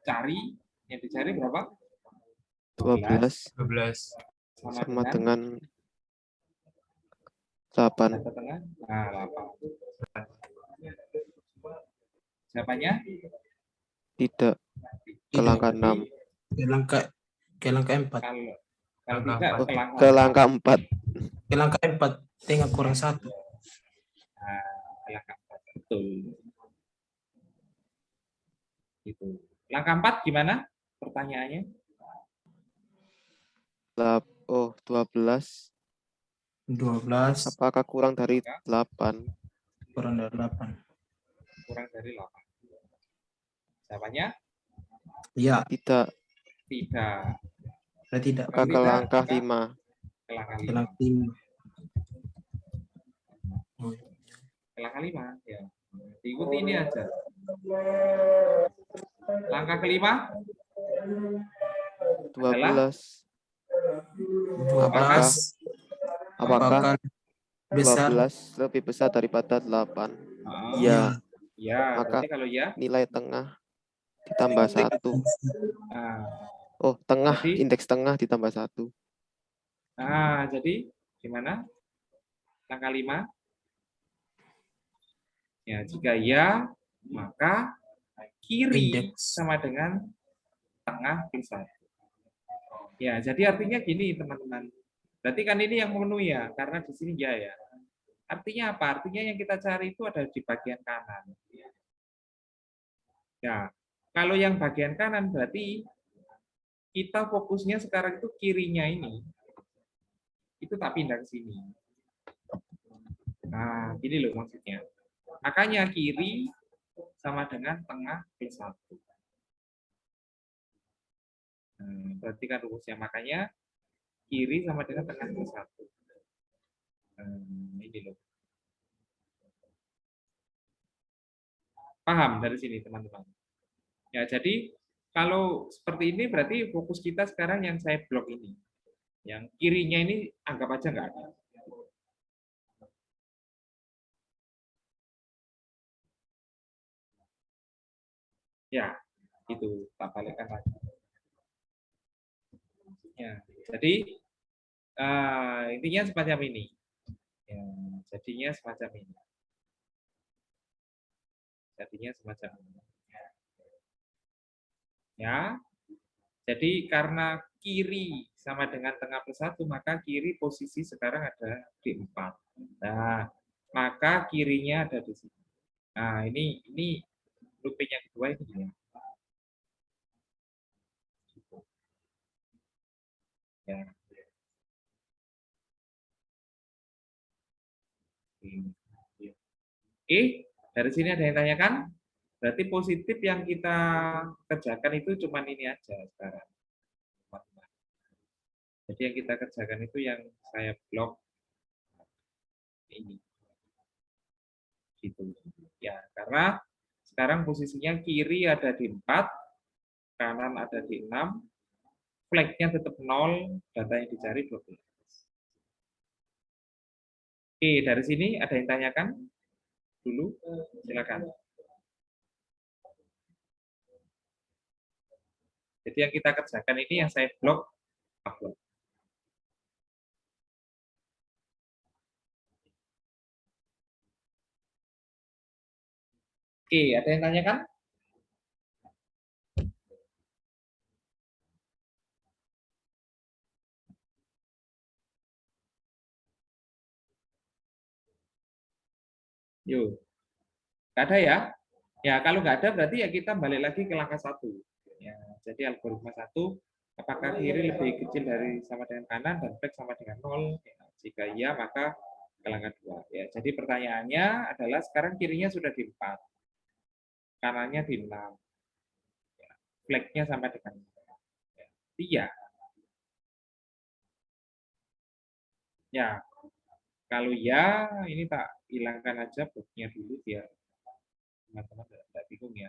cari, yang dicari berapa? 12 12. sama dengan 8. Data tengah? Nah, 8. Jawabannya? Tidak. Ke langkah 6. Ke langkah 4. Kalau tidak, Oh, ke langkah ke langkah 4. Ke langkah 4 tinggal kurang 1. Nah, ke langkah 4. Betul. Itu. Langkah 4 gimana? Pertanyaannya? Oh, 12. 12 Apakah kurang dari 8? kurang dari 8. Kurang dari 8. Jawabannya? Ya, Tidak. Tidak. berarti tidak. Maka ke langkah maka 5. Ke langkah Ke 5. langkah 5. Ke langkah 5. Ya. Diikuti ini aja. Langkah kelima 12. 12. Apakah besar? 12 lebih besar daripada 8? Ya. Ya. Ya, Maka berarti kalau ya, nilai tengah ditambah 1. nah, Oh, tengah, Jadi- indeks tengah ditambah 1. jadi gimana? Langkah 5. Ya, jika ya, maka kiri Indeks. sama dengan tengah plus 1. Ya, jadi artinya gini teman-teman. Berarti kan ini yang memenuhi ya, karena di sini ya. Artinya apa? Artinya yang kita cari itu ada di bagian kanan. Ya, kalau yang bagian kanan berarti kita fokusnya sekarang itu kirinya ini. Itu tak pindah ke sini. Nah, gini loh maksudnya. Makanya kiri sama dengan tengah plus 1. Berarti kan rumusnya, makanya kiri sama dengan tengah plus 1. Ini loh. Paham dari sini teman-teman? Ya, jadi kalau seperti ini berarti fokus kita sekarang yang saya blok ini. Yang kirinya ini anggap aja nggak ada. Ya, itu tak balikkan lagi. Ya, jadi intinya semacam ini. Ya, jadinya semacam ini. Ya, jadi karena kiri sama dengan tengah plus 1, maka kiri posisi sekarang ada di 4. Nah, maka kirinya ada di sini. Nah, ini looping yang kedua ini ya. Ya. Oke, dari sini ada yang tanyakan? Berarti positif yang kita kerjakan itu cuma ini aja sekarang. Jadi yang kita kerjakan itu yang saya blok ini. Gitu. Ya, karena sekarang posisinya kiri ada di 4, kanan ada di 6, flagnya tetap 0, data yang dicari 12. Oke, dari sini ada yang tanyakan? Dulu, silakan. Jadi yang kita kerjakan ini yang saya blok, upload. Oke, ada yang tanyakan? Yuk. Nggak ada ya? Ya, kalau nggak ada berarti ya kita balik lagi ke langkah 1. Ya, jadi algoritma 1, apakah kiri lebih kecil dari sama dengan kanan dan flag sama dengan 0? Ya, jika iya, maka ke langkah 2. Ya, jadi pertanyaannya adalah sekarang kirinya sudah di 4, kanannya di 6. Ya, flagnya sama dengan 0. Ya, iya. Ya, kalau ya, ini tak hilangkan aja boxnya dulu biar teman-teman tidak bingung ya.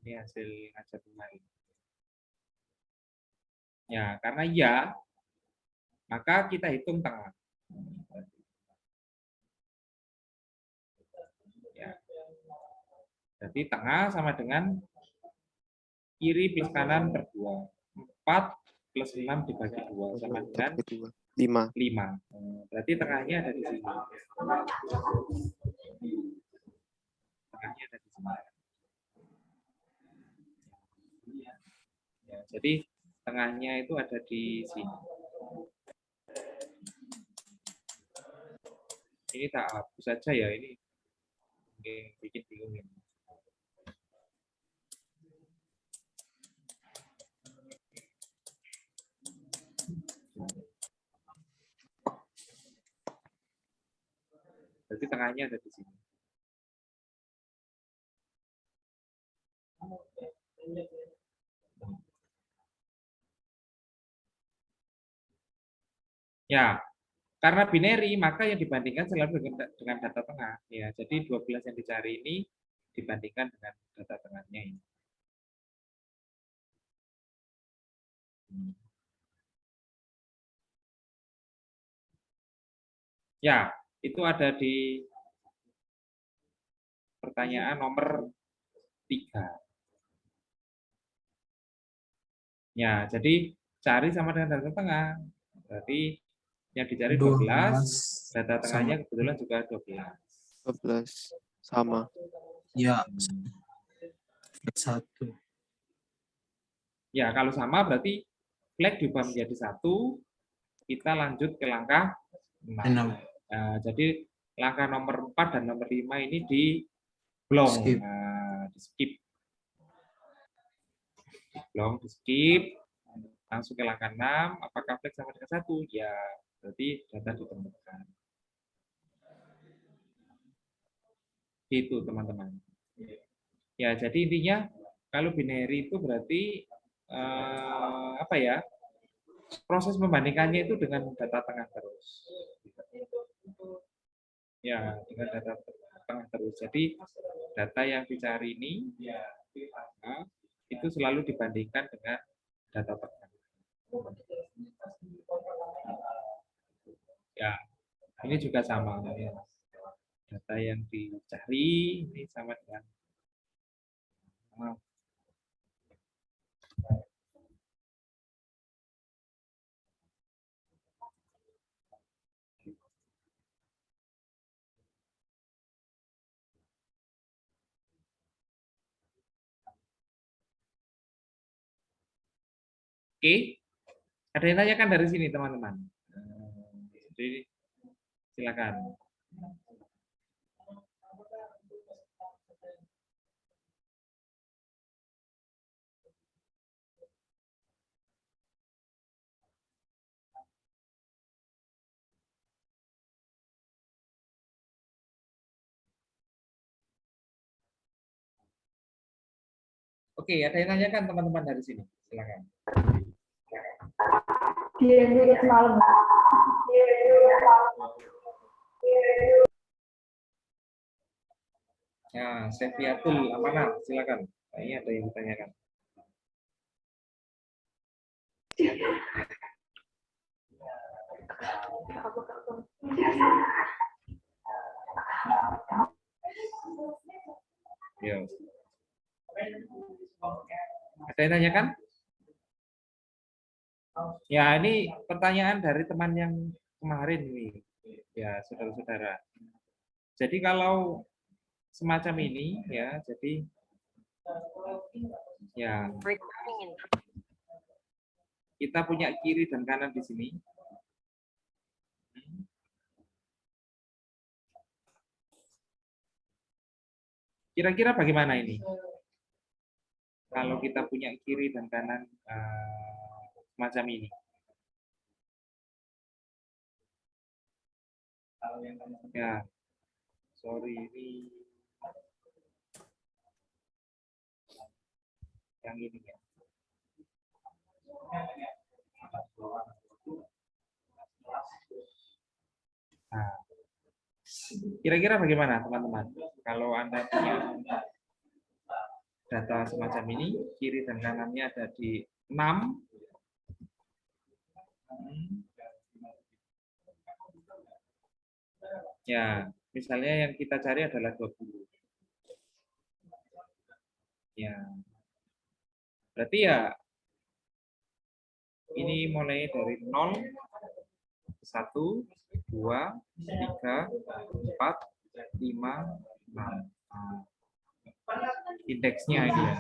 Ini hasil ngajar kemarin. Ya, karena ya, maka kita hitung tengah. Ya. Jadi tengah sama dengan kiri plus kanan per 2. 4 plus 6 dibagi 2 sama dengan 5. 5. Berarti tengahnya ada di sini. Tengahnya ada di sini. Ya, jadi tengahnya itu ada di sini. Ini tak hapus saja ya, ini bikin bingung ini. Berarti tengahnya ada di sini. Ya, karena binary, maka yang dibandingkan selalu dengan data tengah. Ya, jadi 12 yang dicari ini dibandingkan dengan data tengahnya ini. Ya, itu ada di pertanyaan nomor 3. Ya, jadi cari sama dengan data tengah. Berarti yang dicari 12, data tengahnya kebetulan juga 12. 12 sama. Ya, 1. Ya, kalau sama berarti flag diubah menjadi 1, kita lanjut ke langkah 6. Nah, jadi langkah nomor 4 dan nomor 5 ini di blong, di skip. Blong, di skip. Langsung ke langkah 6, apakah flag sama dengan 1? Ya, berarti data ditemukan. Itu teman-teman. Ya, jadi intinya kalau binary itu berarti apa ya? Proses membandingkannya itu dengan data tengah terus. Ya, dengan data tengah terus. Jadi data yang dicari ini itu selalu dibandingkan dengan data tengah. Ya, ini juga sama. Ya. Data yang dicari ini sama dengan Oke, ada yang tanyakan dari sini teman-teman. Jadi silakan. Oke, ada yang tanyakan teman-teman dari sini. Silakan. Nah, Sefiatul Amanah, silakan. Ini ada yang ditanyakan. Ya. Ada yang tanyakan? Ya, ini pertanyaan dari teman yang kemarin ini. Ya, saudara-saudara. Jadi kalau semacam ini ya, jadi ya kita punya kiri dan kanan di sini. Kira-kira bagaimana ini? Kalau kita punya kiri dan kanan semacam ini. Ya, sorry ini yang ini ya. Nah, kira-kira bagaimana teman-teman? Kalau Anda punya data semacam ini, kiri dan kanannya ada di 6, Ya, misalnya yang kita cari adalah 20. Ya. Berarti ya ini mulai dari 0, 1, 2, 3, 4, 5, 6. Nah, indeksnya ini ya.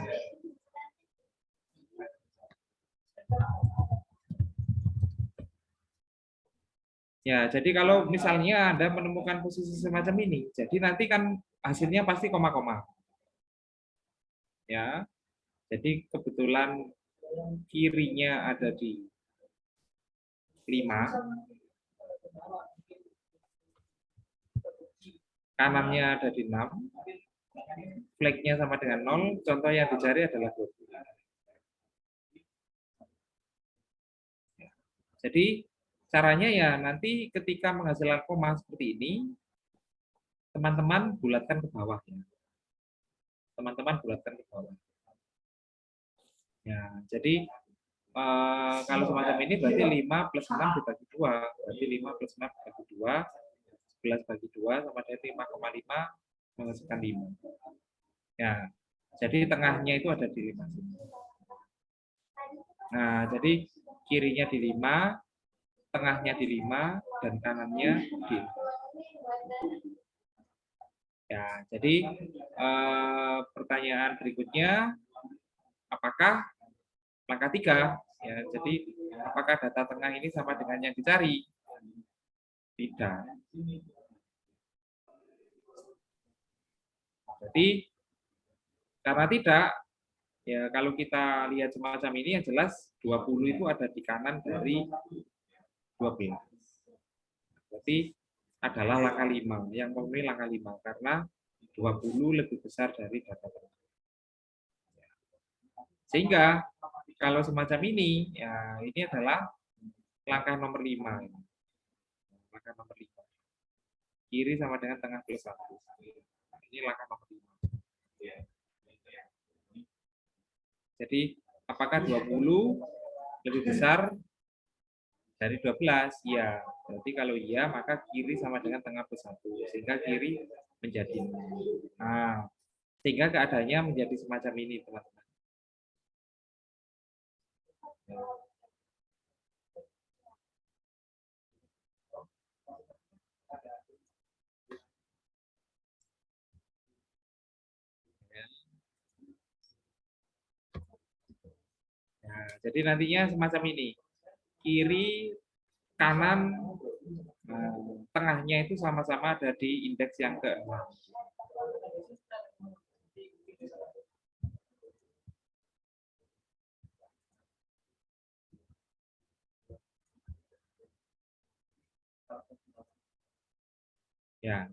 Ya, jadi kalau misalnya Anda menemukan posisi semacam ini, jadi nanti kan hasilnya pasti koma-koma. Ya. Jadi kebetulan kirinya ada di 5, kanannya ada di 6, flagnya sama dengan 0, contoh yang dicari adalah 20. Jadi caranya ya nanti ketika menghasilkan koma seperti ini, teman-teman bulatkan ke bawah ya. Teman-teman bulatkan ke bawah. Ya, jadi kalau semacam ini berarti 5 plus 6 dibagi 2. Berarti 5 plus 6 dibagi 2, 11 bagi 2 sama dengan 5,5 menghasilkan 5. Ya, jadi tengahnya itu ada di 5. Nah, jadi kirinya di 5, tengahnya di 5, dan kanannya di 5. Ya, jadi pertanyaan berikutnya, apakah langkah 3? Ya, jadi apakah data tengah ini sama dengan yang dicari? Tidak. Jadi karena tidak, ya kalau kita lihat semacam ini yang jelas 20 itu ada di kanan dari 12. Berarti adalah langkah 5, yang memenuhi langkah 5 karena 20 lebih besar dari data tengah. Sehingga kalau semacam ini, ya ini adalah langkah nomor 5. Langkah nomor 5. Kiri sama dengan tengah plus 1. Ini langkah nomor 5. Jadi apakah 20 lebih besar dari 12? Ya, berarti kalau iya maka kiri sama dengan tengah plus 1. Sehingga kiri menjadi 0. Nah, sehingga keadaannya menjadi semacam ini, teman-teman. Nah, jadi nantinya semacam ini. Kiri, kanan, tengahnya itu sama-sama ada di indeks yang ke-6. Ya.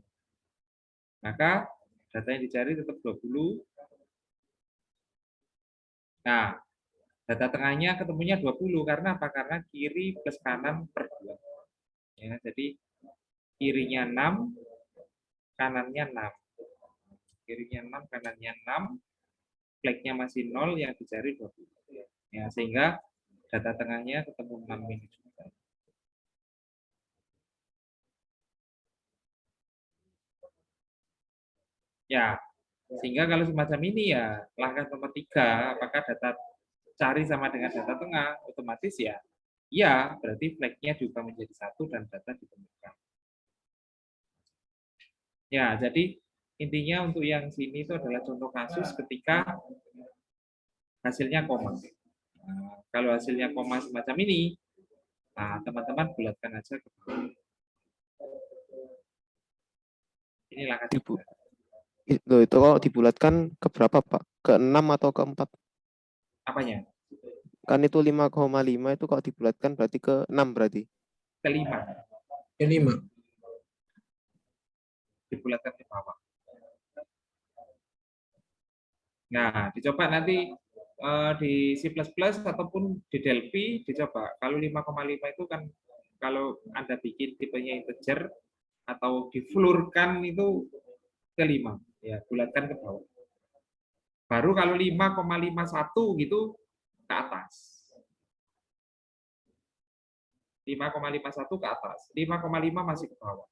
Maka data yang dicari tetap 20. Nah, data tengahnya ketemunya 20 karena apa? Karena kiri plus kanan per 2. Ya, jadi kirinya 6, kanannya 6. Kirinya 6, kanannya 6. Flagnya masih 0, yang dicari 20. Ya, sehingga data tengahnya ketemu 6 ini juga. Ya, sehingga kalau semacam ini ya langkah nomor 3, apakah data cari sama dengan data tengah, otomatis ya, iya, berarti flagnya juga menjadi 1 dan data ditemukan. Ya, jadi intinya untuk yang sini itu adalah contoh kasus ketika hasilnya koma. Nah, kalau hasilnya koma semacam ini, nah teman-teman bulatkan aja ke bawah. Ini langkah 3. Itu kalau dibulatkan ke berapa, Pak? Ke 6 atau ke 4? Apanya? Kan itu 5,5 itu kalau dibulatkan berarti ke 6 berarti. Ke 5. Ke 5. Dibulatkan ke bawah. Nah, dicoba nanti di C++ ataupun di Delphi dicoba. Kalau 5,5 itu kan kalau Anda bikin tipenya integer atau diflurkan itu ke 5. Ya, bulatkan ke bawah. Baru kalau 5,51 gitu ke atas. 5,51 ke atas, 5,5 masih ke bawah.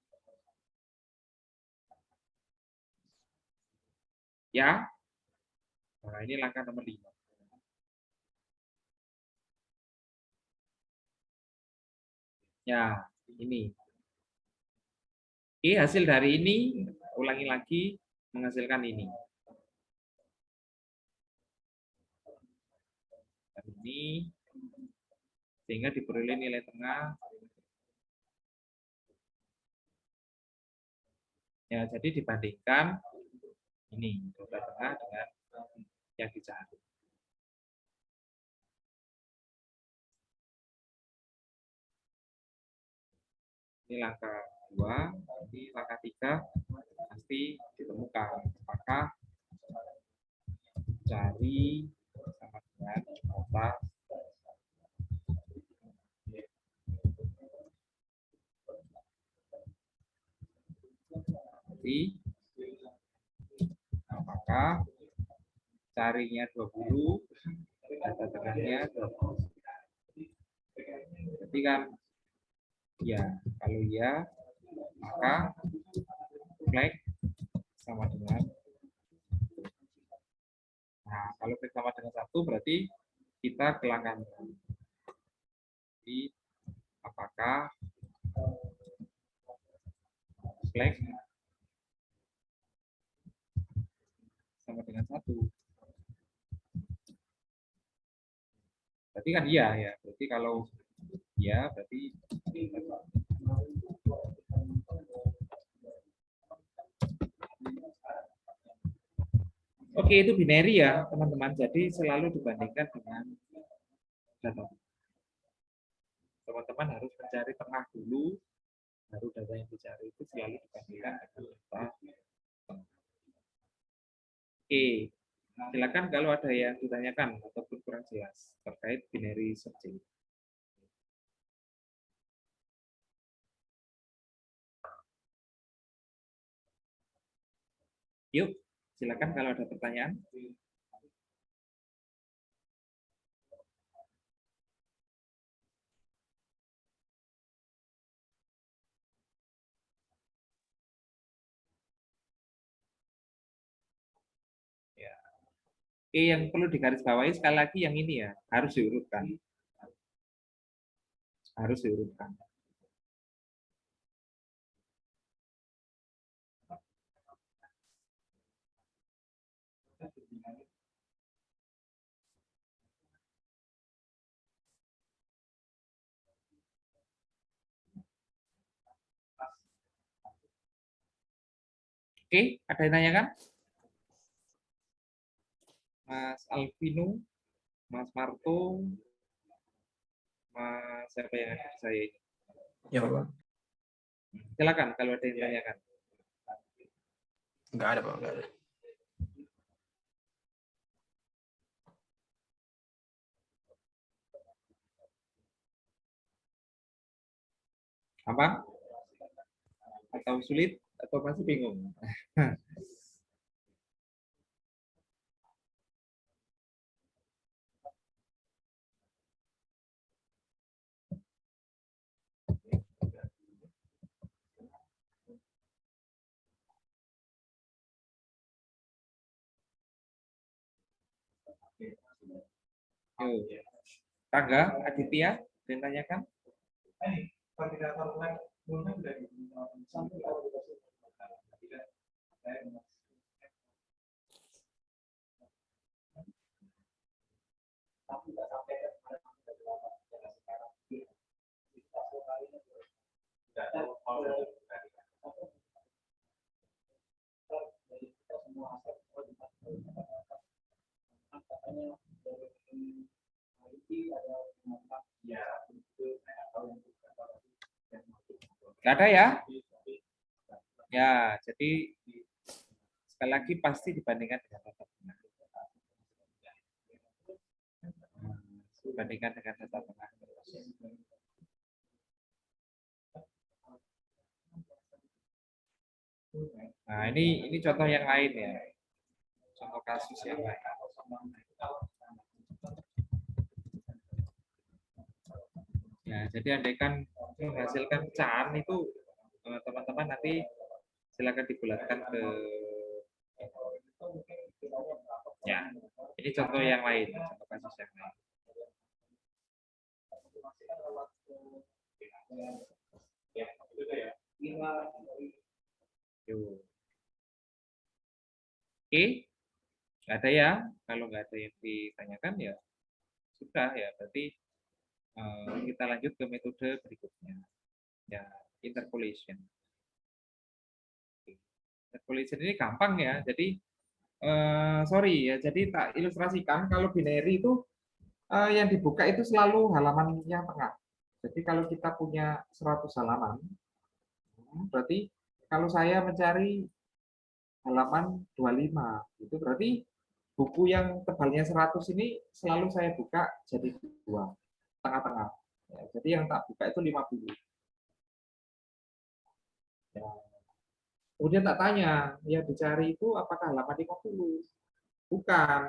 Ya, nah ini langkah nomor 5. Ya, ini. Oke, hasil dari ini, ulangi lagi, menghasilkan ini. Dan ini, sehingga diperoleh nilai tengah. Ya, jadi dibandingkan ini, delta tengah dengan yang dicari. Ini langkah 2, nanti langkah 3 pasti ditemukan. Apakah cari sama dengan kota jadi apakah carinya 20, data tengahnya 20. Berarti kan ya, kalau ya maka flag sama dengan, nah kalau flag sama dengan 1 berarti kita ke langkah. Jadi apakah flag sama dengan 1? Berarti kan iya ya. Berarti kalau iya berarti oke, itu binary ya, teman-teman. Jadi selalu dibandingkan dengan data. Teman-teman harus mencari tengah dulu, baru data yang dicari itu selalu dibandingkan dengan data. Oke, silakan kalau ada yang ditanyakan ataupun kurang jelas terkait binary searching. Yuk, silakan kalau ada pertanyaan. Ya. Oke, yang perlu digarisbawahi sekali lagi yang ini ya, harus diurutkan. Harus diurutkan. Oke, ada yang tanyakan? Mas Alvino, Mas Marto, Mas siapa yang ada di saya ini? Ya, Pak. Silakan kalau ada yang tanyakan. Enggak ada, Pak. Enggak ada. Apa? Atau sulit? Atau masih bingung? Yuk. Tangga, Aditya, yang tanyakan? Nggak ada ya? Ya, jadi sekali lagi pasti dibandingkan dengan data tengah. Dibandingkan dengan data tengah. Nah, ini contoh yang lain ya. Contoh kasus yang lain. Ya, jadi andaikan menghasilkan pecahan itu teman-teman nanti silakan dibulatkan ke ya. Ini contoh yang lain, contoh kasus yang lain. Yuk. Oke, nggak ada ya. Kalau nggak ada yang ditanyakan ya sudah ya. Berarti kita lanjut ke metode berikutnya, ya interpolation. Interpolation ini gampang ya. Jadi sorry ya. Jadi tak ilustrasikan kalau binary itu yang dibuka itu selalu halaman yang tengah. Jadi kalau kita punya 100 halaman, berarti kalau saya mencari halaman 25, itu berarti buku yang tebalnya 100 ini selalu saya buka jadi 2, tengah-tengah. Ya, jadi yang tak buka itu 50. Ya. Kemudian tak tanya, ya dicari itu apakah halaman 50? Bukan.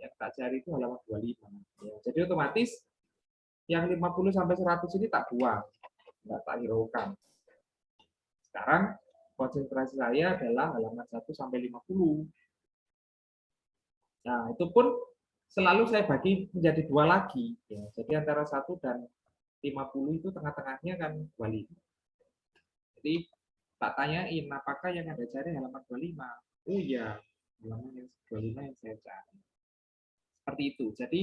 Yang tak cari itu halaman 25. Ya, jadi otomatis yang 50 sampai 100 ini tak buang, nggak tak hiraukan. Sekarang konsentrasi saya adalah halaman 1 sampai 50. Nah, itu pun selalu saya bagi menjadi 2 lagi. Ya, jadi antara 1 dan 50 itu tengah-tengahnya kan 25. Jadi tak tanyain apakah yang Anda cari halaman 25. Oh iya, halaman yang 25 yang saya cari. Seperti itu. Jadi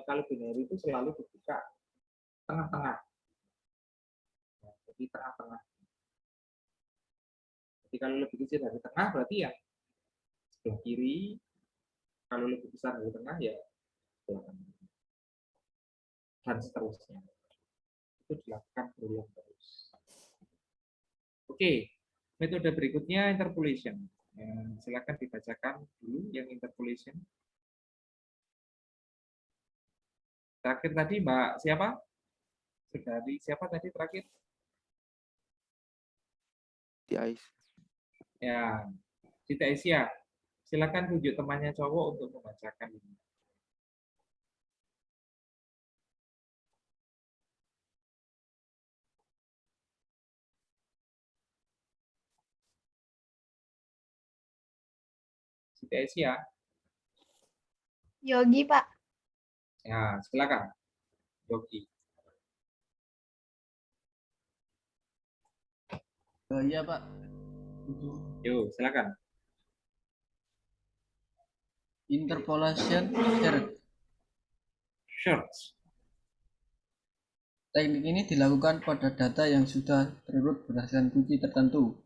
kalau binary itu selalu dibuka tengah-tengah. Jadi tengah-tengah. Jadi kalau lebih kecil dari tengah berarti ya sebelah kiri. Kalau lebih besar dari tengah ya sebelah kanan. Dan seterusnya. Itu dilakukan berulang terus. Oke, metode berikutnya interpolation. Silakan dibacakan dulu yang interpolation. Terakhir tadi Mbak siapa? Dari siapa tadi terakhir? Di AIS. Ya, Siti Aisyah. Silakan tunjuk temannya cowok untuk membacakan ini. Siti Aisyah. Yogi, Pak. Ya, silakan. Yogi. Iya, Pak. Yuk, silakan. Interpolation search. Teknik ini dilakukan pada data yang sudah terurut berdasarkan kunci tertentu.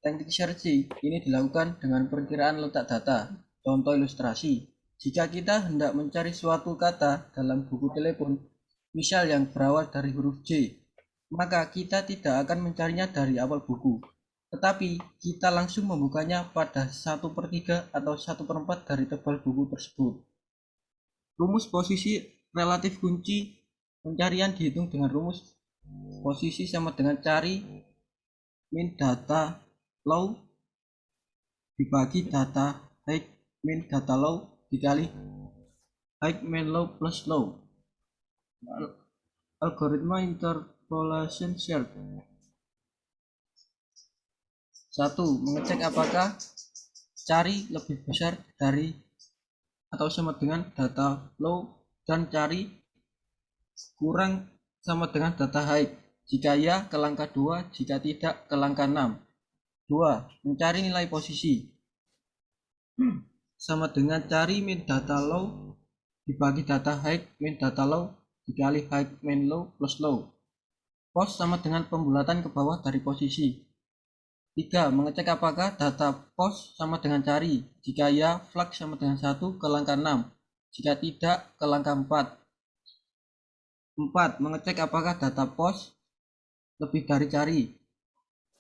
Teknik searching ini dilakukan dengan perkiraan letak data. Contoh ilustrasi. Jika kita hendak mencari suatu kata dalam buku telepon, misal yang berawal dari huruf J, maka kita tidak akan mencarinya dari awal buku, tetapi kita langsung membukanya pada 1/3 atau 1/4 dari tebal buku tersebut. Rumus posisi relatif kunci pencarian dihitung dengan rumus posisi sama dengan cari min data low dibagi data high min data low dikali high min low plus low. Algoritma interpolation search. 1. Mengecek apakah cari lebih besar dari atau sama dengan data low dan cari kurang sama dengan data high. Jika ya, ke langkah 2, jika tidak, ke langkah 6. 2. Mencari nilai posisi. Sama dengan cari min data low dibagi data high min data low dikali high min low plus low. Pos sama dengan pembulatan ke bawah dari posisi. 3. Mengecek apakah data pos sama dengan cari. Jika ya, flag sama dengan 1 ke langkah 6. Jika tidak, ke langkah 4. 4. Mengecek apakah data pos lebih dari cari.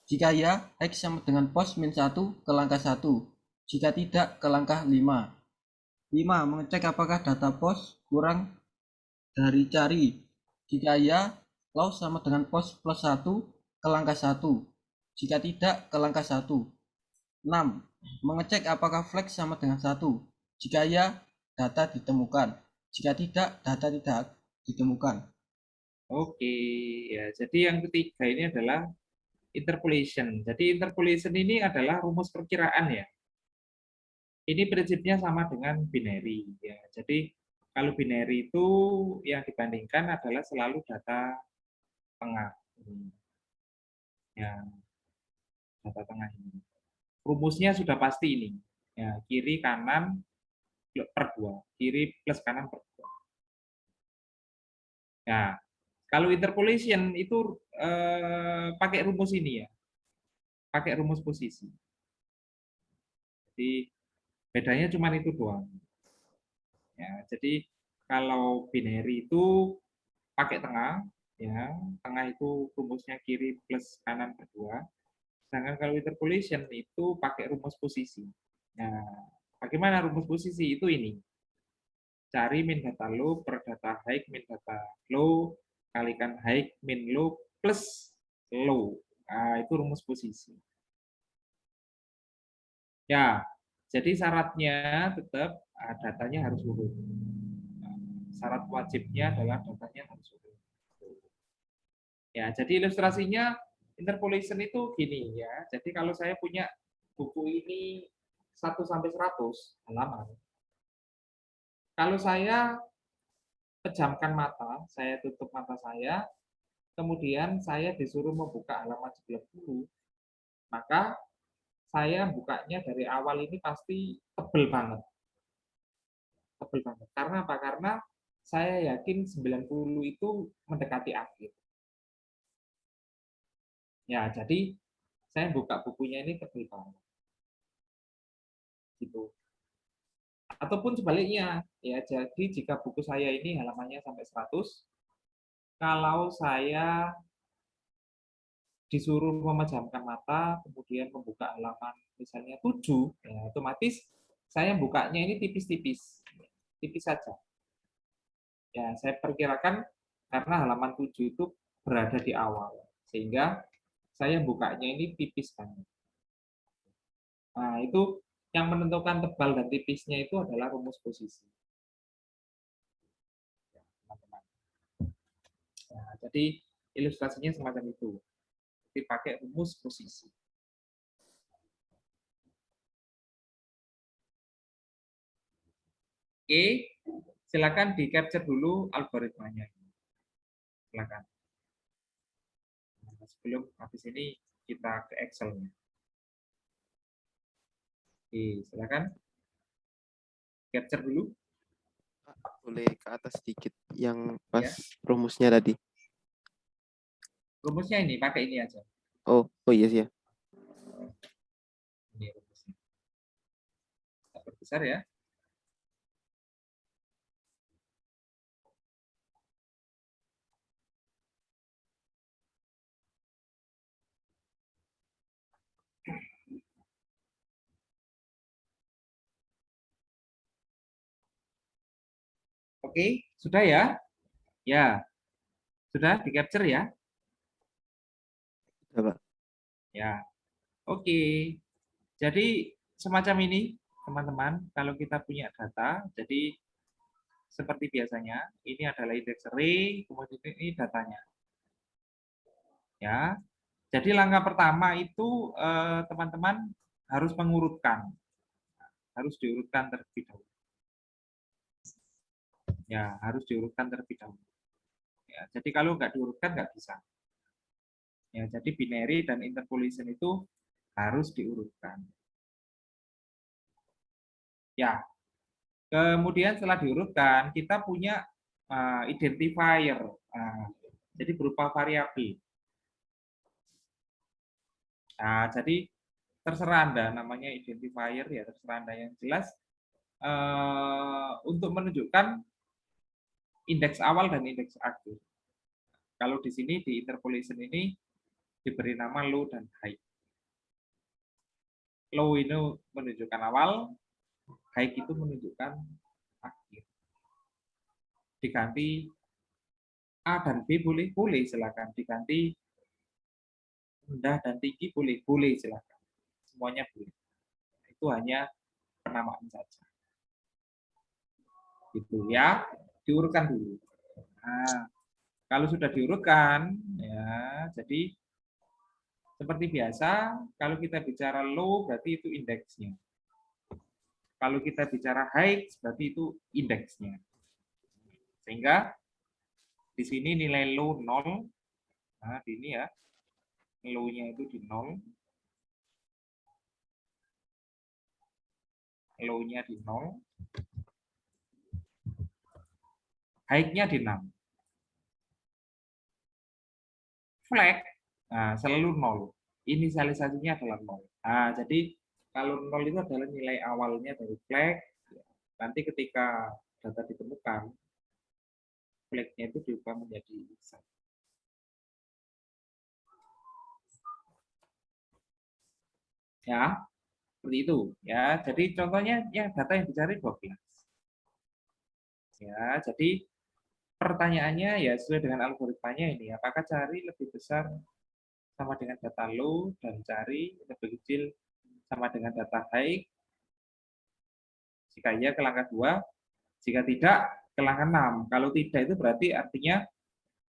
Jika ya, X sama dengan pos min 1 ke langkah 1. Jika tidak, ke langkah 5. 5. Mengecek apakah data pos kurang dari cari. Jika ya, low sama dengan pos plus 1 ke langkah 1. Jika tidak, ke langkah 1. 6. Mengecek apakah flag sama dengan 1. Jika ya, data ditemukan. Jika tidak, data tidak ditemukan. Oke, ya. Jadi yang ketiga ini adalah interpolation. Jadi interpolation ini adalah rumus perkiraan ya. Ini prinsipnya sama dengan binary ya. Jadi kalau binary itu yang dibandingkan adalah selalu data tengah. Ya, data tengah ini. Rumusnya sudah pasti ini. Ya, kiri kanan per 2, kiri plus kanan per 2. Nah, kalau interpolation itu pakai rumus ini ya. Pakai rumus posisi. Jadi bedanya cuma itu doang. Ya, jadi kalau binary itu pakai tengah, ya, tengah itu rumusnya kiri plus kanan per 2. Sedangkan kalau interpolation itu pakai rumus posisi. Nah, bagaimana rumus posisi? Itu ini. Cari min data low per data high min data low kalikan high min low plus low. Nah, itu rumus posisi. Ya, jadi syaratnya tetap datanya harus urut. Syarat wajibnya adalah datanya harus urut. Ya, jadi ilustrasinya interpolation itu gini ya. Jadi kalau saya punya buku ini 1 sampai 100 halaman. Kalau saya pejamkan mata, saya tutup mata saya, kemudian saya disuruh membuka halaman 90, maka saya bukanya dari awal ini pasti tebel banget. Tebel banget. Karena apa? Karena saya yakin 90 itu mendekati akhir. Ya, jadi saya buka bukunya ini tebel banget. Gitu. Ataupun sebaliknya, ya. Jadi jika buku saya ini halamannya sampai 100, kalau saya disuruh memejamkan mata, kemudian membuka halaman misalnya 7, ya otomatis saya bukanya ini tipis-tipis. Tipis saja. Ya, saya perkirakan karena halaman 7 itu berada di awal, sehingga saya bukanya ini tipis banget. Nah, itu yang menentukan tebal dan tipisnya itu adalah rumus posisi. Nah, jadi ilustrasinya semacam itu. Dipakai rumus posisi. Oke, silakan di-capture dulu algoritmanya. Silakan. Nah, sebelum habis ini kita ke Excel-nya. Oke, silakan. Capture dulu. Boleh ke atas sedikit yang pas Ya. rumusnya tadi. Rumusnya ini, pakai ini aja. Oh iya sih ya. Ini rumusnya. Kita perbesar ya. Oke, sudah ya? Ya, sudah di-capture ya? Sudah, Pak. Ya, oke. Jadi semacam ini, teman-teman, kalau kita punya data, jadi seperti biasanya, ini adalah indeks array, kemudian ini datanya. Ya, jadi langkah pertama itu teman-teman harus mengurutkan, harus diurutkan terlebih dahulu. Ya, harus diurutkan terlebih dahulu. Ya, jadi kalau nggak diurutkan nggak bisa. Ya, jadi binary dan interpolation itu harus diurutkan. Ya, kemudian setelah diurutkan kita punya identifier, jadi berupa variabel. Nah, jadi terserah Anda namanya identifier ya, terserah Anda yang jelas untuk menunjukkan indeks awal dan indeks akhir. Kalau di sini di interpolation ini diberi nama low dan high. Low ini menunjukkan awal, high itu menunjukkan akhir. Diganti A dan B boleh, boleh silakan. Diganti rendah dan tinggi boleh, boleh silakan. Semuanya boleh. Itu hanya penamaan saja. Gitu ya, diurutkan dulu. Nah, Kalau sudah diurutkan, ya, jadi seperti biasa, kalau kita bicara low berarti itu indeksnya. Kalau kita bicara high berarti itu indeksnya. Sehingga di sini nilai low 0. Nah, di ini ya. Low-nya itu di 0. Low-nya di 0. High-nya di 6. Flag, nah, selalu 0. Inisialisasinya adalah 0. Nah, jadi kalau 0 itu adalah nilai awalnya dari flag. Nanti ketika data ditemukan, flag-nya itu diubah menjadi 1. Ya, seperti itu. Ya, jadi contohnya ya data yang dicari 12. Ya, jadi pertanyaannya ya sesuai dengan algoritmanya ini, apakah cari lebih besar sama dengan data low dan cari lebih kecil sama dengan data high? Jika iya ke langkah 2, jika tidak ke langkah 6. Kalau tidak itu berarti artinya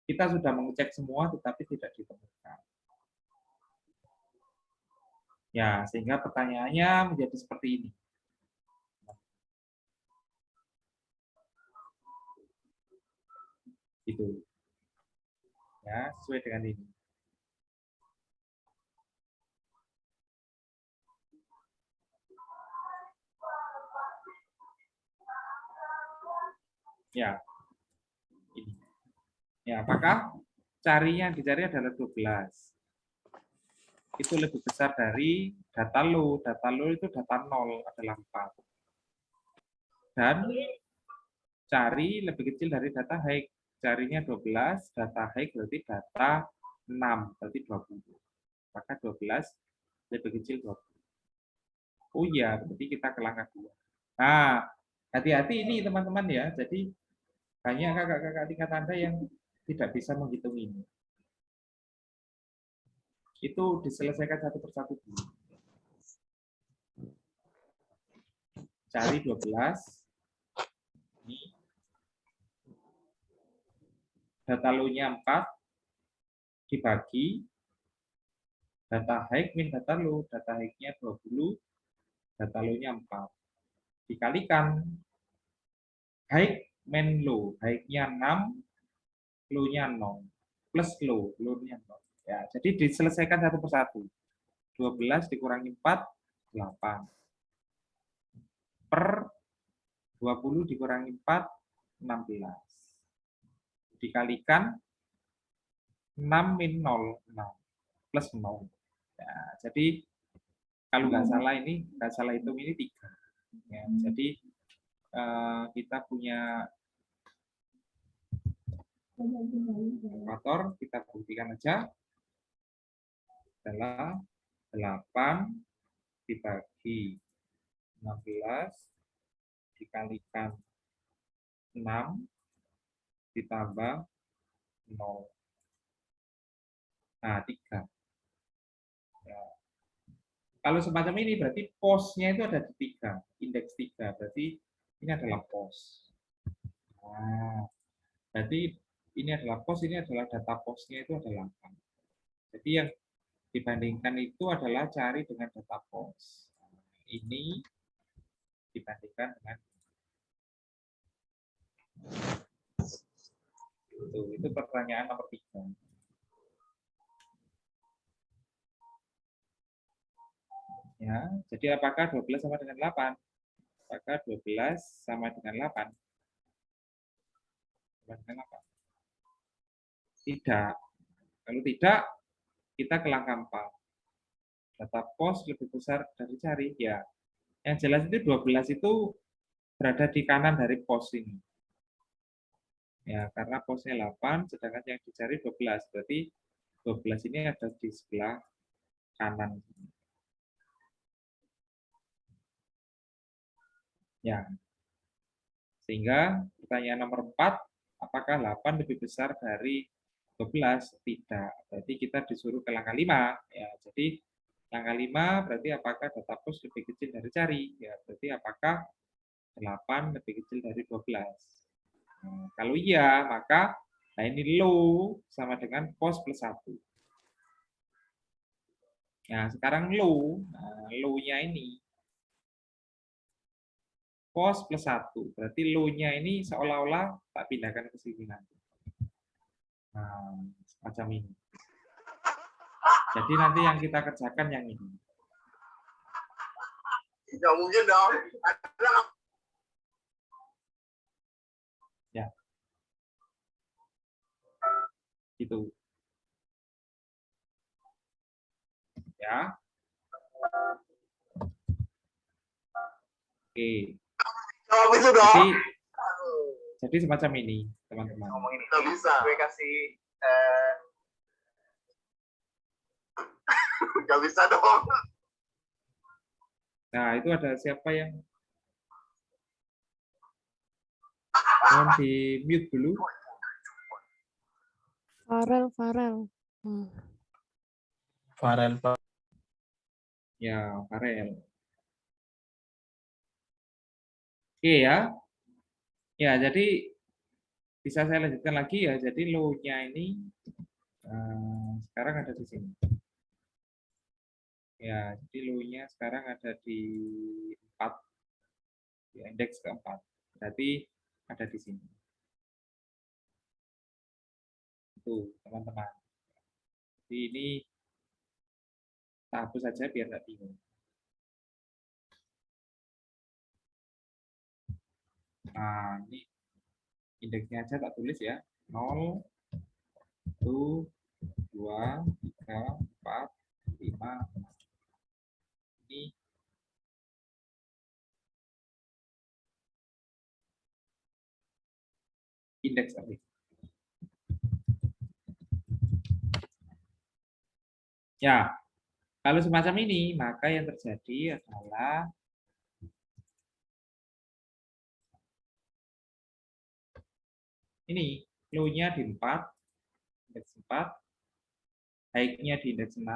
kita sudah mengecek semua tetapi tidak ditemukan. Ya, sehingga pertanyaannya menjadi seperti ini. Gitu. Ya, sesuai dengan ini. Ya. Ini. Ya, apakah carinya yang dicari adalah 12. Itu lebih besar dari data low. Data low itu data 0 adalah 4. Dan cari lebih kecil dari data high. Carinya 12, data high berarti data 6, berarti 20. Maka 12 lebih kecil 20. Oh iya, berarti kita ke langkah 2. Nah, hati-hati ini teman-teman ya. Jadi banyak kakak-kakak tingkat Anda yang tidak bisa menghitung ini. Itu diselesaikan satu persatu dulu. Cari 12. Ini. Data low-nya 4. Dibagi. Data high min data low. Data high-nya 20. Data low-nya 4. Dikalikan. High min low. High-nya 6. Low-nya 0. Plus low. Low-nya 0. Ya, jadi diselesaikan satu persatu. 12 dikurangi 4, 8. Per 20 dikurangi 4, 16. Dikalikan 6 min 0, 6. Plus 0. Ya, jadi kalau nggak salah hitung ini 3. Ya, jadi kita punya kalkulator, kita buktikan aja. Adalah 8 dibagi 16 dikalikan 6 ditambah 0. Nah, 3. Ya. Kalau semacam ini berarti posnya itu ada di 3, indeks 3. Berarti ini adalah pos. Nah, berarti ini adalah pos, ini adalah data posnya itu adalah 8. Jadi yang dibandingkan itu adalah cari dengan data pos. Ini dibandingkan dengan itu pertanyaan nomor 3. Ya, jadi apakah 12 sama dengan 8? Apakah 12 sama dengan 8? Sama dengan 8? Tidak. Kalau tidak, kita ke langkah 4. Data pos lebih besar dari cari. Ya, yang jelas itu 12 itu berada di kanan dari pos ini. Ya, karena posnya 8, sedangkan yang dicari 12. Berarti 12 ini ada di sebelah kanan. Ya. Sehingga pertanyaan nomor 4, apakah 8 lebih besar dari 12? Tidak. Berarti kita disuruh ke langkah 5. Ya, jadi langkah 5 berarti apakah data pos lebih kecil dari cari? Ya, berarti apakah 8 lebih kecil dari 12? Nah, kalau iya, maka Nah, ini low sama dengan pos plus 1. Nah, sekarang low. Nah, low-nya ini pos plus 1. Berarti low-nya ini seolah-olah tak pindahkan ke sini nanti. Nah, semacam ini. Jadi nanti yang kita kerjakan yang ini. Nggak mungkin dong. Ya. Gitu. Ya. Oke. Jawab itu dong. Jadi semacam ini, teman-teman. Ngomongin nggak bisa. Gue kasih nggak bisa dong. Nah, itu ada siapa yang mohon di mute dulu? Farel. Farel, Pak. Ya, Farel. Oke ya. Ya, jadi bisa saya lanjutkan lagi ya. Jadi low-nya ini sekarang ada di sini. Ya, jadi low-nya sekarang ada di 4. Ya, indeks ke-4. Berarti ada di sini. Tuh, teman-teman. Jadi ini hapus saja biar nggak bingung. Nah, ini indeksnya aja tak tulis ya. 0, 1, 2, 3, 4, 5, 6. Ini indeks tadi. Ya, kalau semacam ini, maka yang terjadi adalah ini, low-nya di 4, indeks 4, high-nya di indeks 6,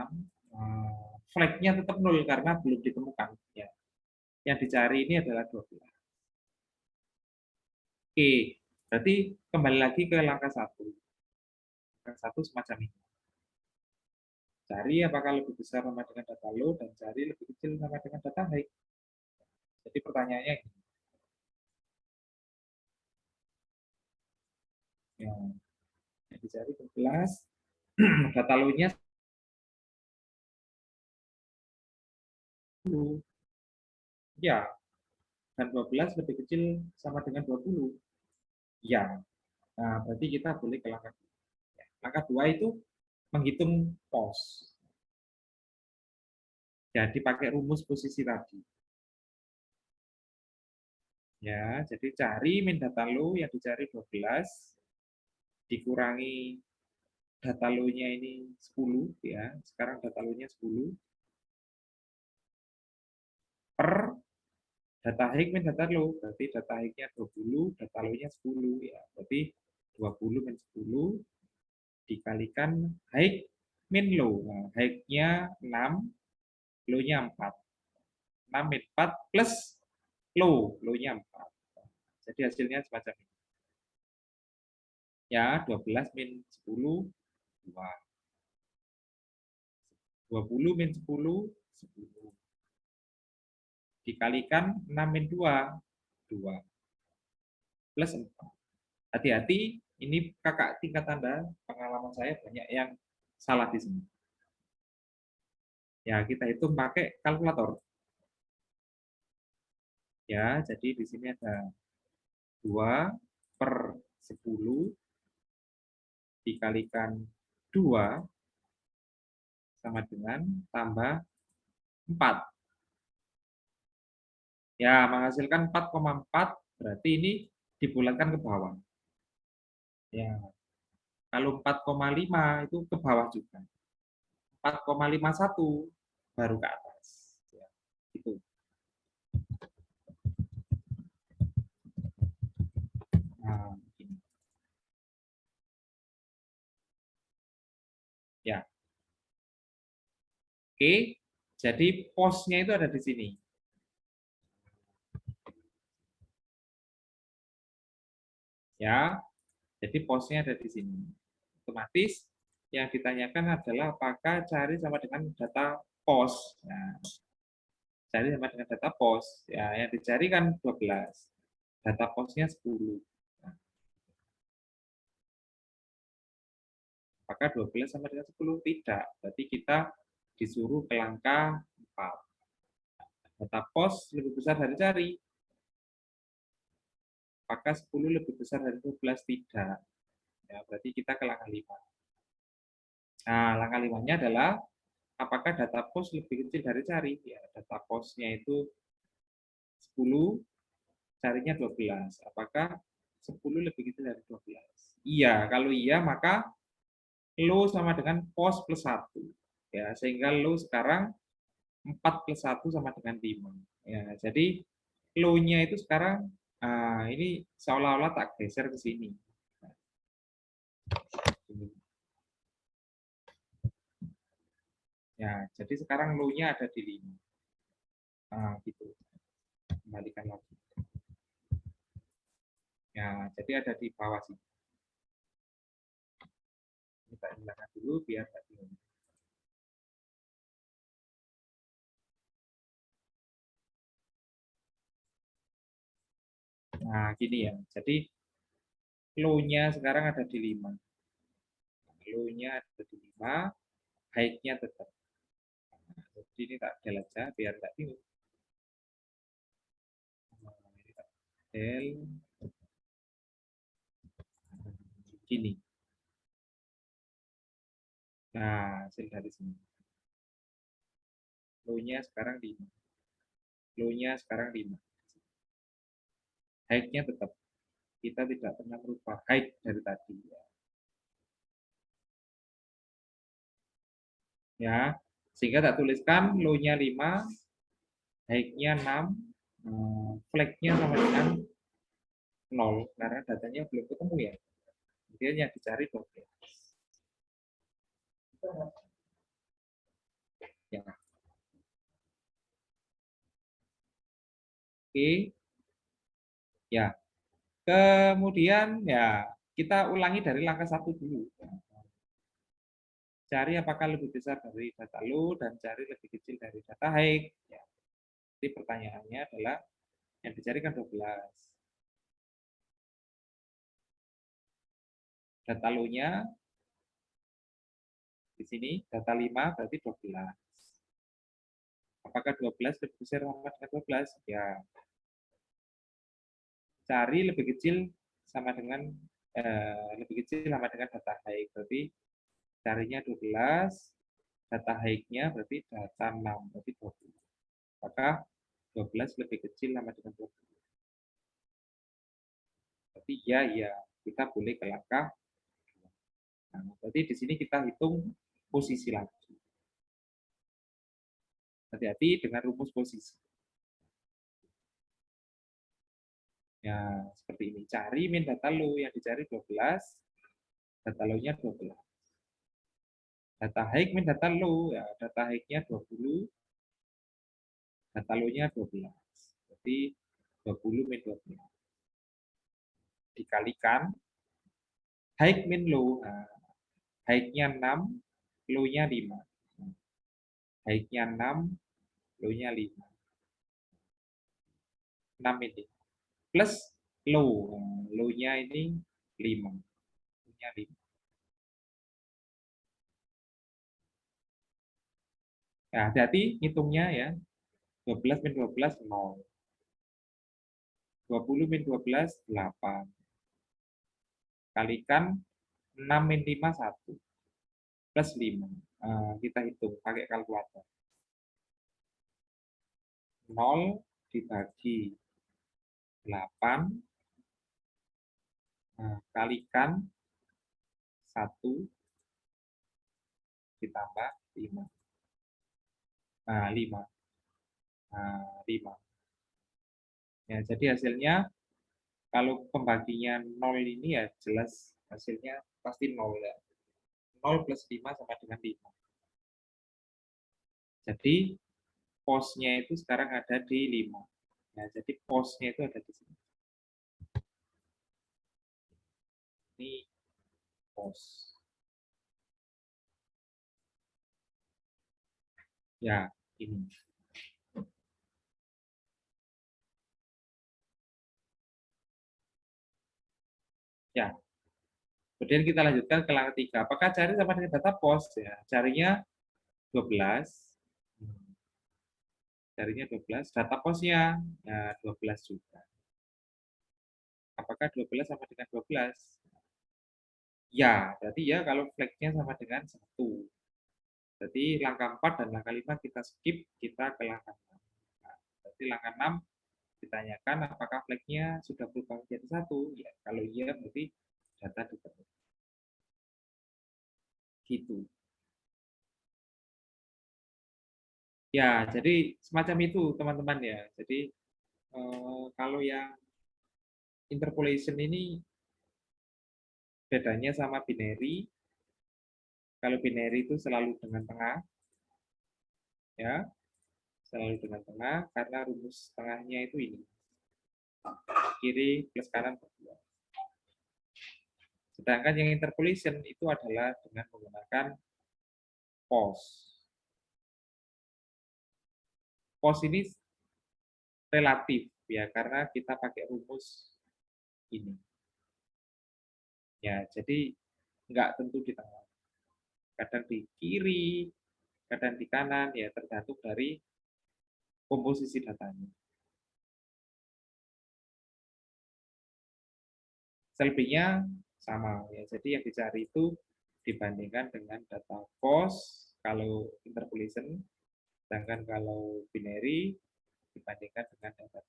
flag-nya tetap 0 karena belum ditemukan. Ya. Yang dicari ini adalah 12. Oke, berarti kembali lagi ke langkah 1. Langkah 1 semacam ini. Cari apakah lebih besar sama dengan data low, dan cari lebih kecil sama dengan data high. Jadi pertanyaannya ini. Ya, yang dicari 12, data low-nya 10. Ya, dan 12 lebih kecil sama dengan 20. Ya, nah berarti kita boleh ke langkah 2. Ya, langkah 2 itu menghitung pos. Jadi pakai rumus posisi tadi. Ya, jadi cari min data low yang dicari 12 dikurangi data low-nya ini 10 ya. Sekarang data low-nya 10 per data high min data low, berarti data high-nya 20, data low-nya 10 ya. Berarti 20 min 10 dikalikan high min low. Nah, high-nya 6, low-nya 4. 6 min 4 plus low-nya 4. Jadi hasilnya semacam ini. Ya, 12 min 10, 2. 20 min 10, 10. Dikalikan 6 min 2, 2. Plus 4. Hati-hati, ini kakak tingkat Anda, pengalaman saya banyak yang salah di sini. Ya, kita hitung pakai kalkulator. Ya, jadi di sini ada 2 per 10 dikalikan 2 sama dengan tambah 4. Ya, menghasilkan 4,4, berarti ini dibulatkan ke bawah. Ya, kalau 4,5 itu ke bawah juga. 4,51 baru ke atas. Ya, gitu. Nah, begini. Ya. Oke, jadi posnya itu ada di sini. Ya, Jadi posnya ada di sini. Otomatis yang ditanyakan adalah apakah cari sama dengan data pos. Nah, cari sama dengan data pos. Ya, yang dicari kan 12. Data posnya 10. Nah, apakah 12 sama dengan 10? Tidak. Berarti kita disuruh ke langkah 4. Data pos lebih besar dari cari. Apakah 10 lebih besar dari 12? Tidak. Ya, berarti kita ke langkah 5. Nah, langkah 5-nya adalah apakah data pos lebih kecil dari cari? Ya, data posnya itu 10, carinya 12. Apakah 10 lebih kecil dari 12? Iya, kalau iya maka lo sama dengan pos plus 1. Ya, sehingga lo sekarang 4 plus 1 sama dengan 5. Ya, jadi lo-nya itu sekarang ini seolah-olah tak geser ke sini. Ya, jadi sekarang lo-nya ada di 5. Nah, gitu. Kembalikan lagi. Ya, jadi ada di bawah sini. Kita hilangkan dulu biar tak bingung. Nah, gini ya. Jadi low-nya sekarang ada di 5. Low-nya ada di 5, high-nya tetap. Nah, jadi ini tak del aja biar tak bingung. Nah, ini tak del. Gini. Nah, hasil dari sini. Low-nya sekarang 5. Low-nya sekarang 5. High-nya tetap. Kita tidak pernah merubah high dari tadi. Ya, sehingga tak tuliskan low-nya 5, high-nya 6, flag-nya sama dengan 0, karena datanya belum ketemu ya. Kemudian yang dicari 12. Ya. Oke. Ya. Kemudian ya kita ulangi dari langkah 1 dulu. Cari apakah lebih besar dari data low dan cari lebih kecil dari data high. Ya. Jadi pertanyaannya adalah yang dicari kan 12. Data low-nya di sini data 5 berarti 12. Apakah 12 lebih besar sama dengan 12? Ya. Cari lebih kecil sama dengan data high, berarti carinya 12, data high-nya berarti data 6, berarti 20. Apakah 12 lebih kecil sama dengan 20? Berarti ya, kita boleh ke langkah. Nah, berarti di sini kita hitung posisi lagi. Hati-hati dengan rumus posisi. Ya, seperti ini. Cari min data low, yang dicari 12, data low-nya 12. Data high min data low, ya data high-nya 20, data low-nya 12. Berarti 20 min 12. Dikalikan high min low. Nah, high-nya 6, low-nya 5. High-nya 6, low-nya 5. 6 ini. Plus low. Low-nya ini 5. Low-nya 5. Nah, hati-hati hitungnya ya. 12 min 12, 0. 20 min 12, 8. Kalikan 6 min 5, 1. Plus 5. Kita hitung pakai kalkulator. 0 dibagi 8. Kalikan 1 ditambah 5. 5. 5. Ya, jadi hasilnya kalau pembaginya 0 ini ya jelas hasilnya pasti 0 ya. 0 plus 5 sama dengan 5. Jadi posnya itu sekarang ada di 5. Nah, jadi posnya itu ada di sini. ini pos. Ya, ini. Ya. Kemudian kita lanjutkan ke langkah 3. Apakah cari sama dengan data pos? Ya, carinya 12. Carinya 12. Data posnya ya 12 juga. Apakah 12 sama dengan 12? Ya, berarti ya kalau flag-nya sama dengan 1. Berarti langkah 4 dan langkah 5 kita skip, kita ke langkah 6. Nah, berarti langkah 6 ditanyakan apakah flag-nya sudah berubah menjadi 1. Ya, kalau iya berarti data ditemukan. Gitu. Ya, jadi semacam itu teman-teman ya. Jadi kalau yang interpolation ini bedanya sama binary. Kalau binary itu selalu dengan tengah, ya, selalu dengan tengah karena rumus tengahnya itu ini, kiri plus kanan per 2. Sedangkan yang interpolation itu adalah dengan menggunakan pos. Pos ini relatif ya karena kita pakai rumus ini. Ya, jadi nggak tentu di tengah. Kadang di kiri, kadang di kanan, ya tergantung dari komposisi datanya. Selebihnya sama ya. Jadi yang dicari itu dibandingkan dengan data pos kalau interpolation, sedangkan kalau binary dibandingkan dengan data.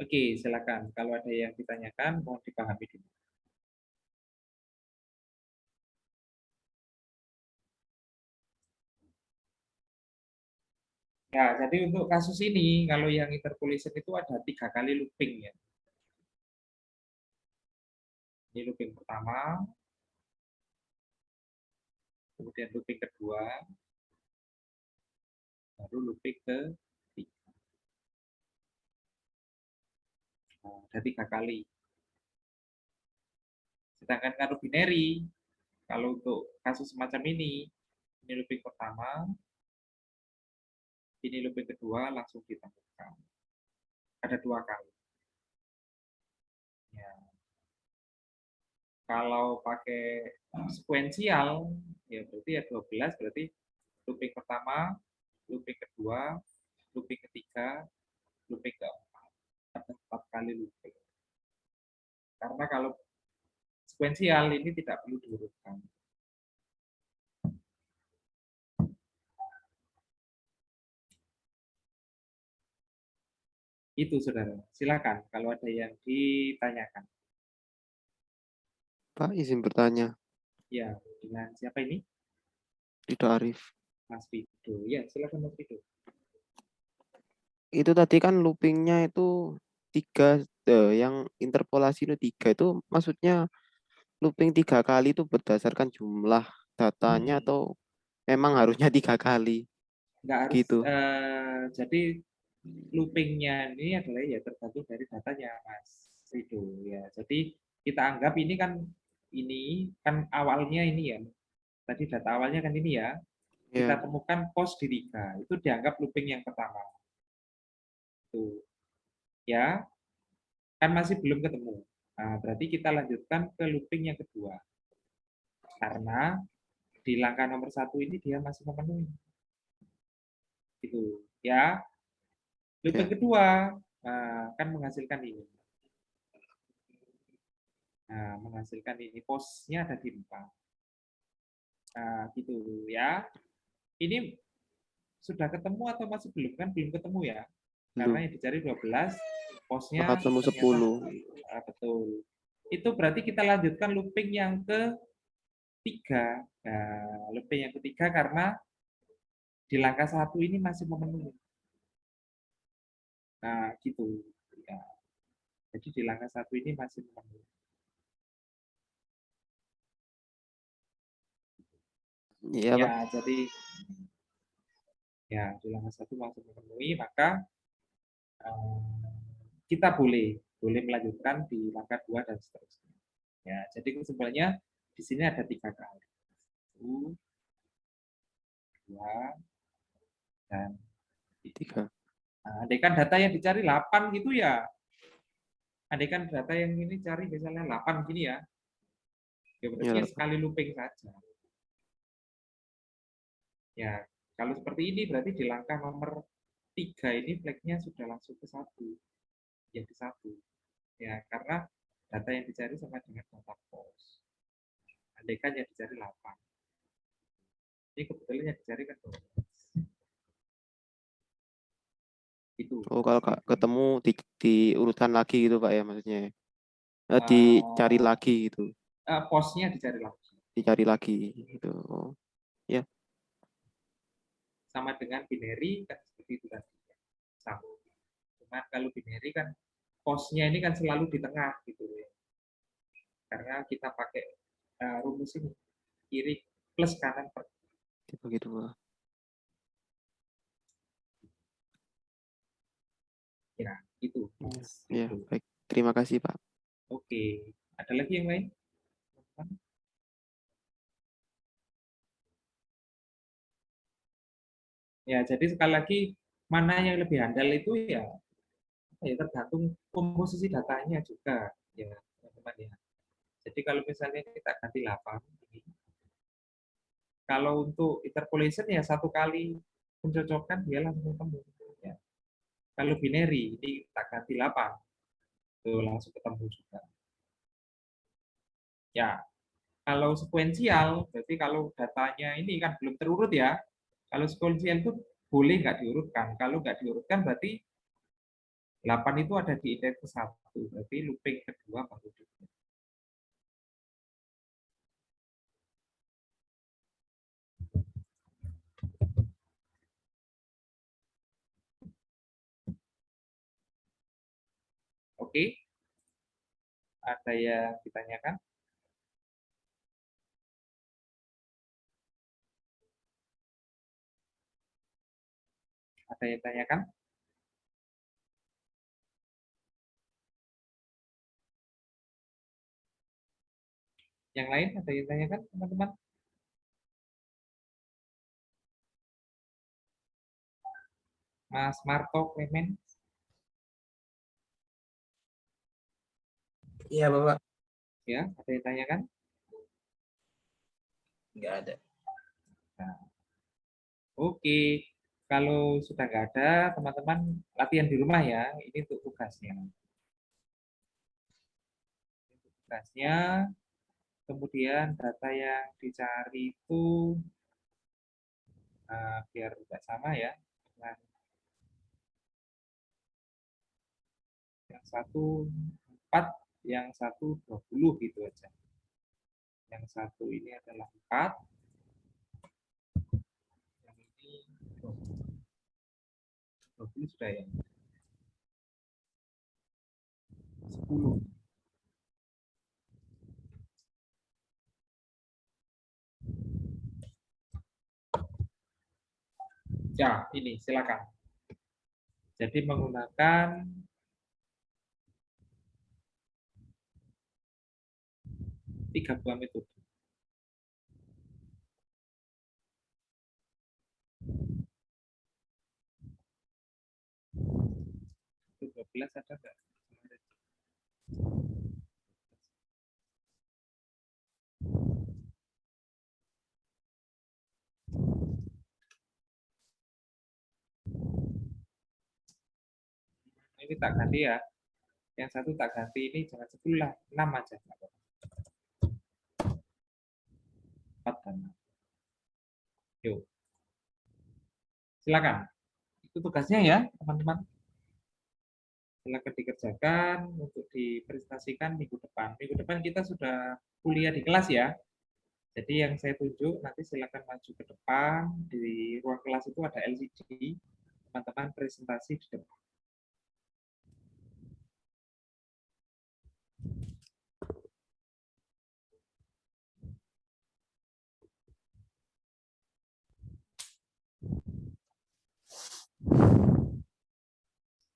Oke, silakan. Kalau ada yang ditanyakan, mohon dipahami dulu. Ya, jadi untuk kasus ini, kalau yang interpolation itu ada 3 kali looping ya. Ini looping pertama, kemudian looping kedua, baru looping ketiga. Nah, ada 3 kali. Sedangkan kalau binary, kalau untuk kasus semacam ini looping pertama, ini looping kedua, langsung ditambahkan. Ada 2 kali. Ya. Kalau pakai sekuensial, ya berarti ya 12, berarti looping pertama, looping kedua, looping ketiga, looping keempat. Ada 4 kali looping. Karena kalau sekuensial ini tidak perlu diurutkan. Itu, saudara. Silakan kalau ada yang ditanyakan. Pak, izin bertanya. Ya, dengan siapa ini? Ridho Arif. Mas Fido. Ya, silakan Mas Fido. Itu tadi kan loopingnya itu 3, yang interpolasi itu 3 itu maksudnya looping 3 kali itu berdasarkan jumlah datanya atau memang harusnya 3 kali? Nggak harus, Gitu. jadi loopingnya ini adalah ya tergantung dari datanya Mas Fido ya. Jadi kita anggap ini kan awalnya ini ya. Tadi data awalnya kan ini ya. Kita Ya. temukan pos di 3. Itu dianggap looping yang pertama. Tuh. Ya. Kan masih belum ketemu. Nah, berarti kita lanjutkan ke looping yang kedua. Karena di langkah nomor 1 ini dia masih memenuhi. Gitu. Ya. Looping kedua kan menghasilkan ini. Nah, menghasilkan ini posnya ada di 4. Nah, gitu ya. Ini sudah ketemu atau masih belum? Kan belum ketemu ya. Karena yang dicari 12, posnya Ketemu 10. Betul. Itu berarti kita lanjutkan looping yang ketiga. Nah, looping yang ketiga karena di langkah 1 ini masih memenuhi. Nah, gitu. Ya. Jadi di langkah 1 ini masih memenuhi. Iya, Ya, Pak. jadi Ya, di langkah 1 langsung memenuhi, maka kita boleh melanjutkan di langkah 2 dan seterusnya. Ya, jadi kesimpulannya di sini ada 3 kali. 1, 2, dan 3. Nah, andaikan data yang dicari 8 gitu ya. Andaikan data yang ini cari misalnya 8 gini ya. Ya berarti Ya, sekali looping saja. Ya, kalau seperti ini berarti di langkah nomor 3 ini flagnya sudah langsung ke 1. Jadi 1. Ya, karena data yang dicari sama dengan data pos. Andaikan yang dicari 8. Ini kebetulan yang dicari kan 12. Itu. Oh, kalau ketemu diurutkan lagi gitu Pak ya maksudnya. Dicari lagi gitu. Posnya dicari lagi. Dicari lagi gitu. Oh. Ya. Sama dengan binary kan seperti itu tadi. Sama. Cuma kalau binary kan posnya ini kan selalu di tengah gitu ya. Karena kita pakai rumus ini kiri plus kanan per. Dibagi 2. Ya, itu. Ya, baik. Terima kasih Pak. Oke, ada lagi yang lain? Ya, jadi sekali lagi mana yang lebih handal itu ya tergantung komposisi datanya juga ya teman-teman ya. Jadi kalau misalnya kita ganti 8 ini, kalau untuk interpolation ya 1 kali pencocokan dia langsung ketemu ya. Kalau binary ini kita ganti 8 tuh langsung ketemu juga. Ya, kalau sekuensial berarti kalau datanya ini kan belum terurut ya. Kalau sekuensial itu boleh nggak diurutkan. Kalau nggak diurutkan berarti 8 itu ada di indeks ke 1, berarti looping kedua baru diurut. Oke, ada yang ditanyakan? Ada yang tanyakan? Yang lain ada yang tanyakan, teman-teman? Mas Marto Clement? Iya, Bapak. Ya, ada yang tanyakan? Enggak ada. Nah, oke, kalau sudah nggak ada, teman-teman latihan di rumah ya. Ini untuk tugasnya. Tugasnya, kemudian data yang dicari itu biar tidak sama ya. Nah, yang satu 4, yang satu 20 gitu aja. Yang satu ini adalah 4, yang ini 20 sudah ya. 10. Ya, ini silakan. Jadi menggunakan tiga buah metode. Itu 12 ada nggak? Ini tak ganti ya. Yang satu tak ganti ini jangan 10 lah, 6 aja. 4 dan 6. Yuk. Silakan. Itu tugasnya ya, teman-teman. Silakan dikerjakan untuk dipresentasikan minggu depan. Minggu depan kita sudah kuliah di kelas ya. Jadi yang saya tunjuk nanti silakan maju ke depan. Di ruang kelas itu ada LCD. Teman-teman presentasi di depan.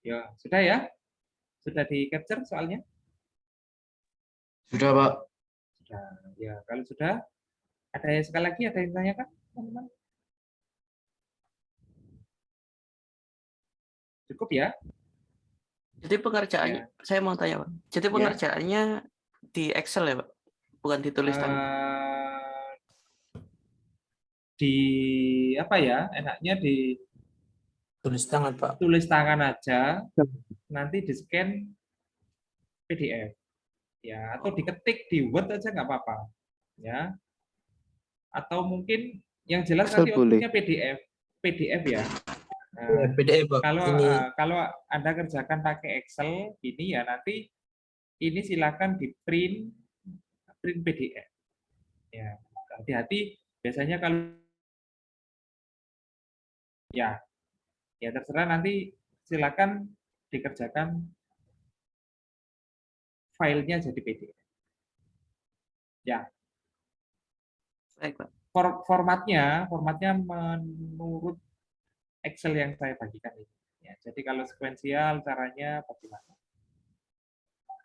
Ya, sudah ya? Sudah di-capture soalnya? Sudah, Pak. Sudah. Ya, kalau sudah, ada yang sekali lagi ada yang tanyakan, teman-teman? Cukup ya? Jadi pengerjaannya, saya mau tanya Pak. Jadi pengerjaannya di Excel ya Pak? Bukan ditulis tangan. Di apa ya? Enaknya di Tulis tangan, Pak. tulis tangan aja, nanti di-scan PDF. Ya, atau diketik di Word aja nggak apa-apa. Ya. Atau mungkin yang jelas Excel nanti boleh. outputnya PDF ya. Nah, PDF, Pak. kalau Anda kerjakan pakai Excel ini ya nanti ini silakan di print PDF. Ya, hati-hati biasanya kalau ya terserah nanti silakan dikerjakan filenya jadi PDF. Ya. Baik, Pak. Formatnya menurut Excel yang saya bagikan ini. Ya, jadi kalau sekuensial caranya bagaimana?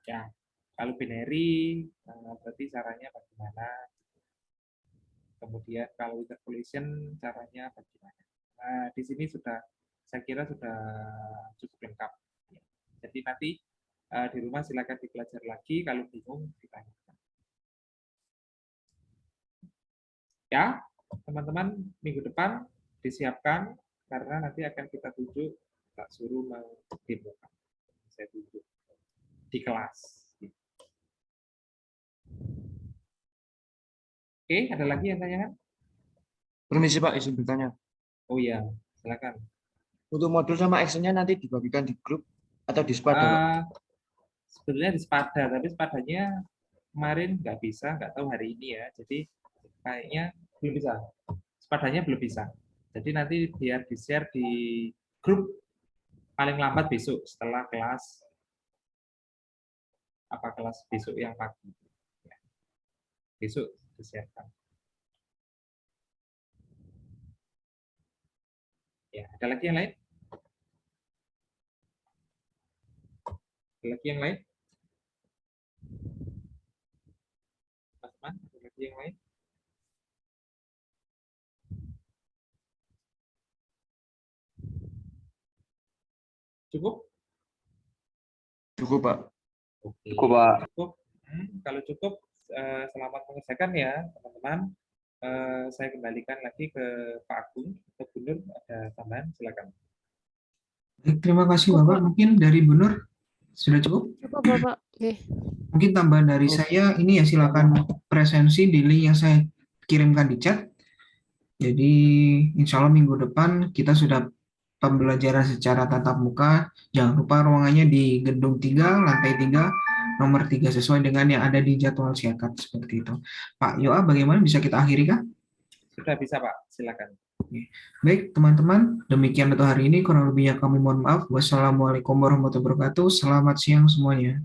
Ya, kalau binary berarti caranya bagaimana? Kemudian kalau interpolation caranya bagaimana? Nah, di sini saya kira sudah cukup lengkap. Ya, jadi nanti di rumah silakan dipelajari lagi, kalau bingung ditanyakan. Ya, teman-teman minggu depan disiapkan karena nanti akan kita tunjuk, tak suruh mendemokan. Saya tunjuk di kelas. Oke, ada lagi yang tanyakan? Permisi Pak, izin bertanya. Oh iya, silakan. Untuk modul sama Excel-nya nanti dibagikan di grup atau di Spada, Pak? Sebenarnya di Spada, tapi Spadanya kemarin nggak bisa, nggak tahu hari ini ya. Jadi kayaknya belum bisa. Spadanya belum bisa. Jadi nanti biar di-share di grup paling lambat besok setelah kelas besok yang pagi. Ya. Besok disiapkan. Ya, ada lagi yang lain? Ada lagi yang lain? Mas-mas, ada lagi yang lain? Cukup? Cukup, Pak. Oke. Cukup, Pak. Cukup. Kalau cukup, selamat mengerjakan ya, teman-teman. Saya kembalikan lagi ke Pak Agung. Atau Bu Nur, ada tambahan? Silakan. Baik, terima kasih Bapak. Mungkin dari Bu Nur sudah cukup? Cukup Bapak. Oke. Mungkin tambahan dari saya, ini ya silakan presensi di link yang saya kirimkan di chat. Jadi insya Allah minggu depan kita sudah pembelajaran secara tatap muka. Jangan lupa ruangannya di gedung 3, lantai 3, nomor 3 sesuai dengan yang ada di jadwal siakat seperti itu. Pak Yoa, bagaimana bisa kita akhiri kah? Sudah bisa Pak, silakan. Baik teman-teman, demikian untuk hari ini. Kurang lebihnya kami mohon maaf. Wassalamualaikum warahmatullahi wabarakatuh. Selamat siang semuanya.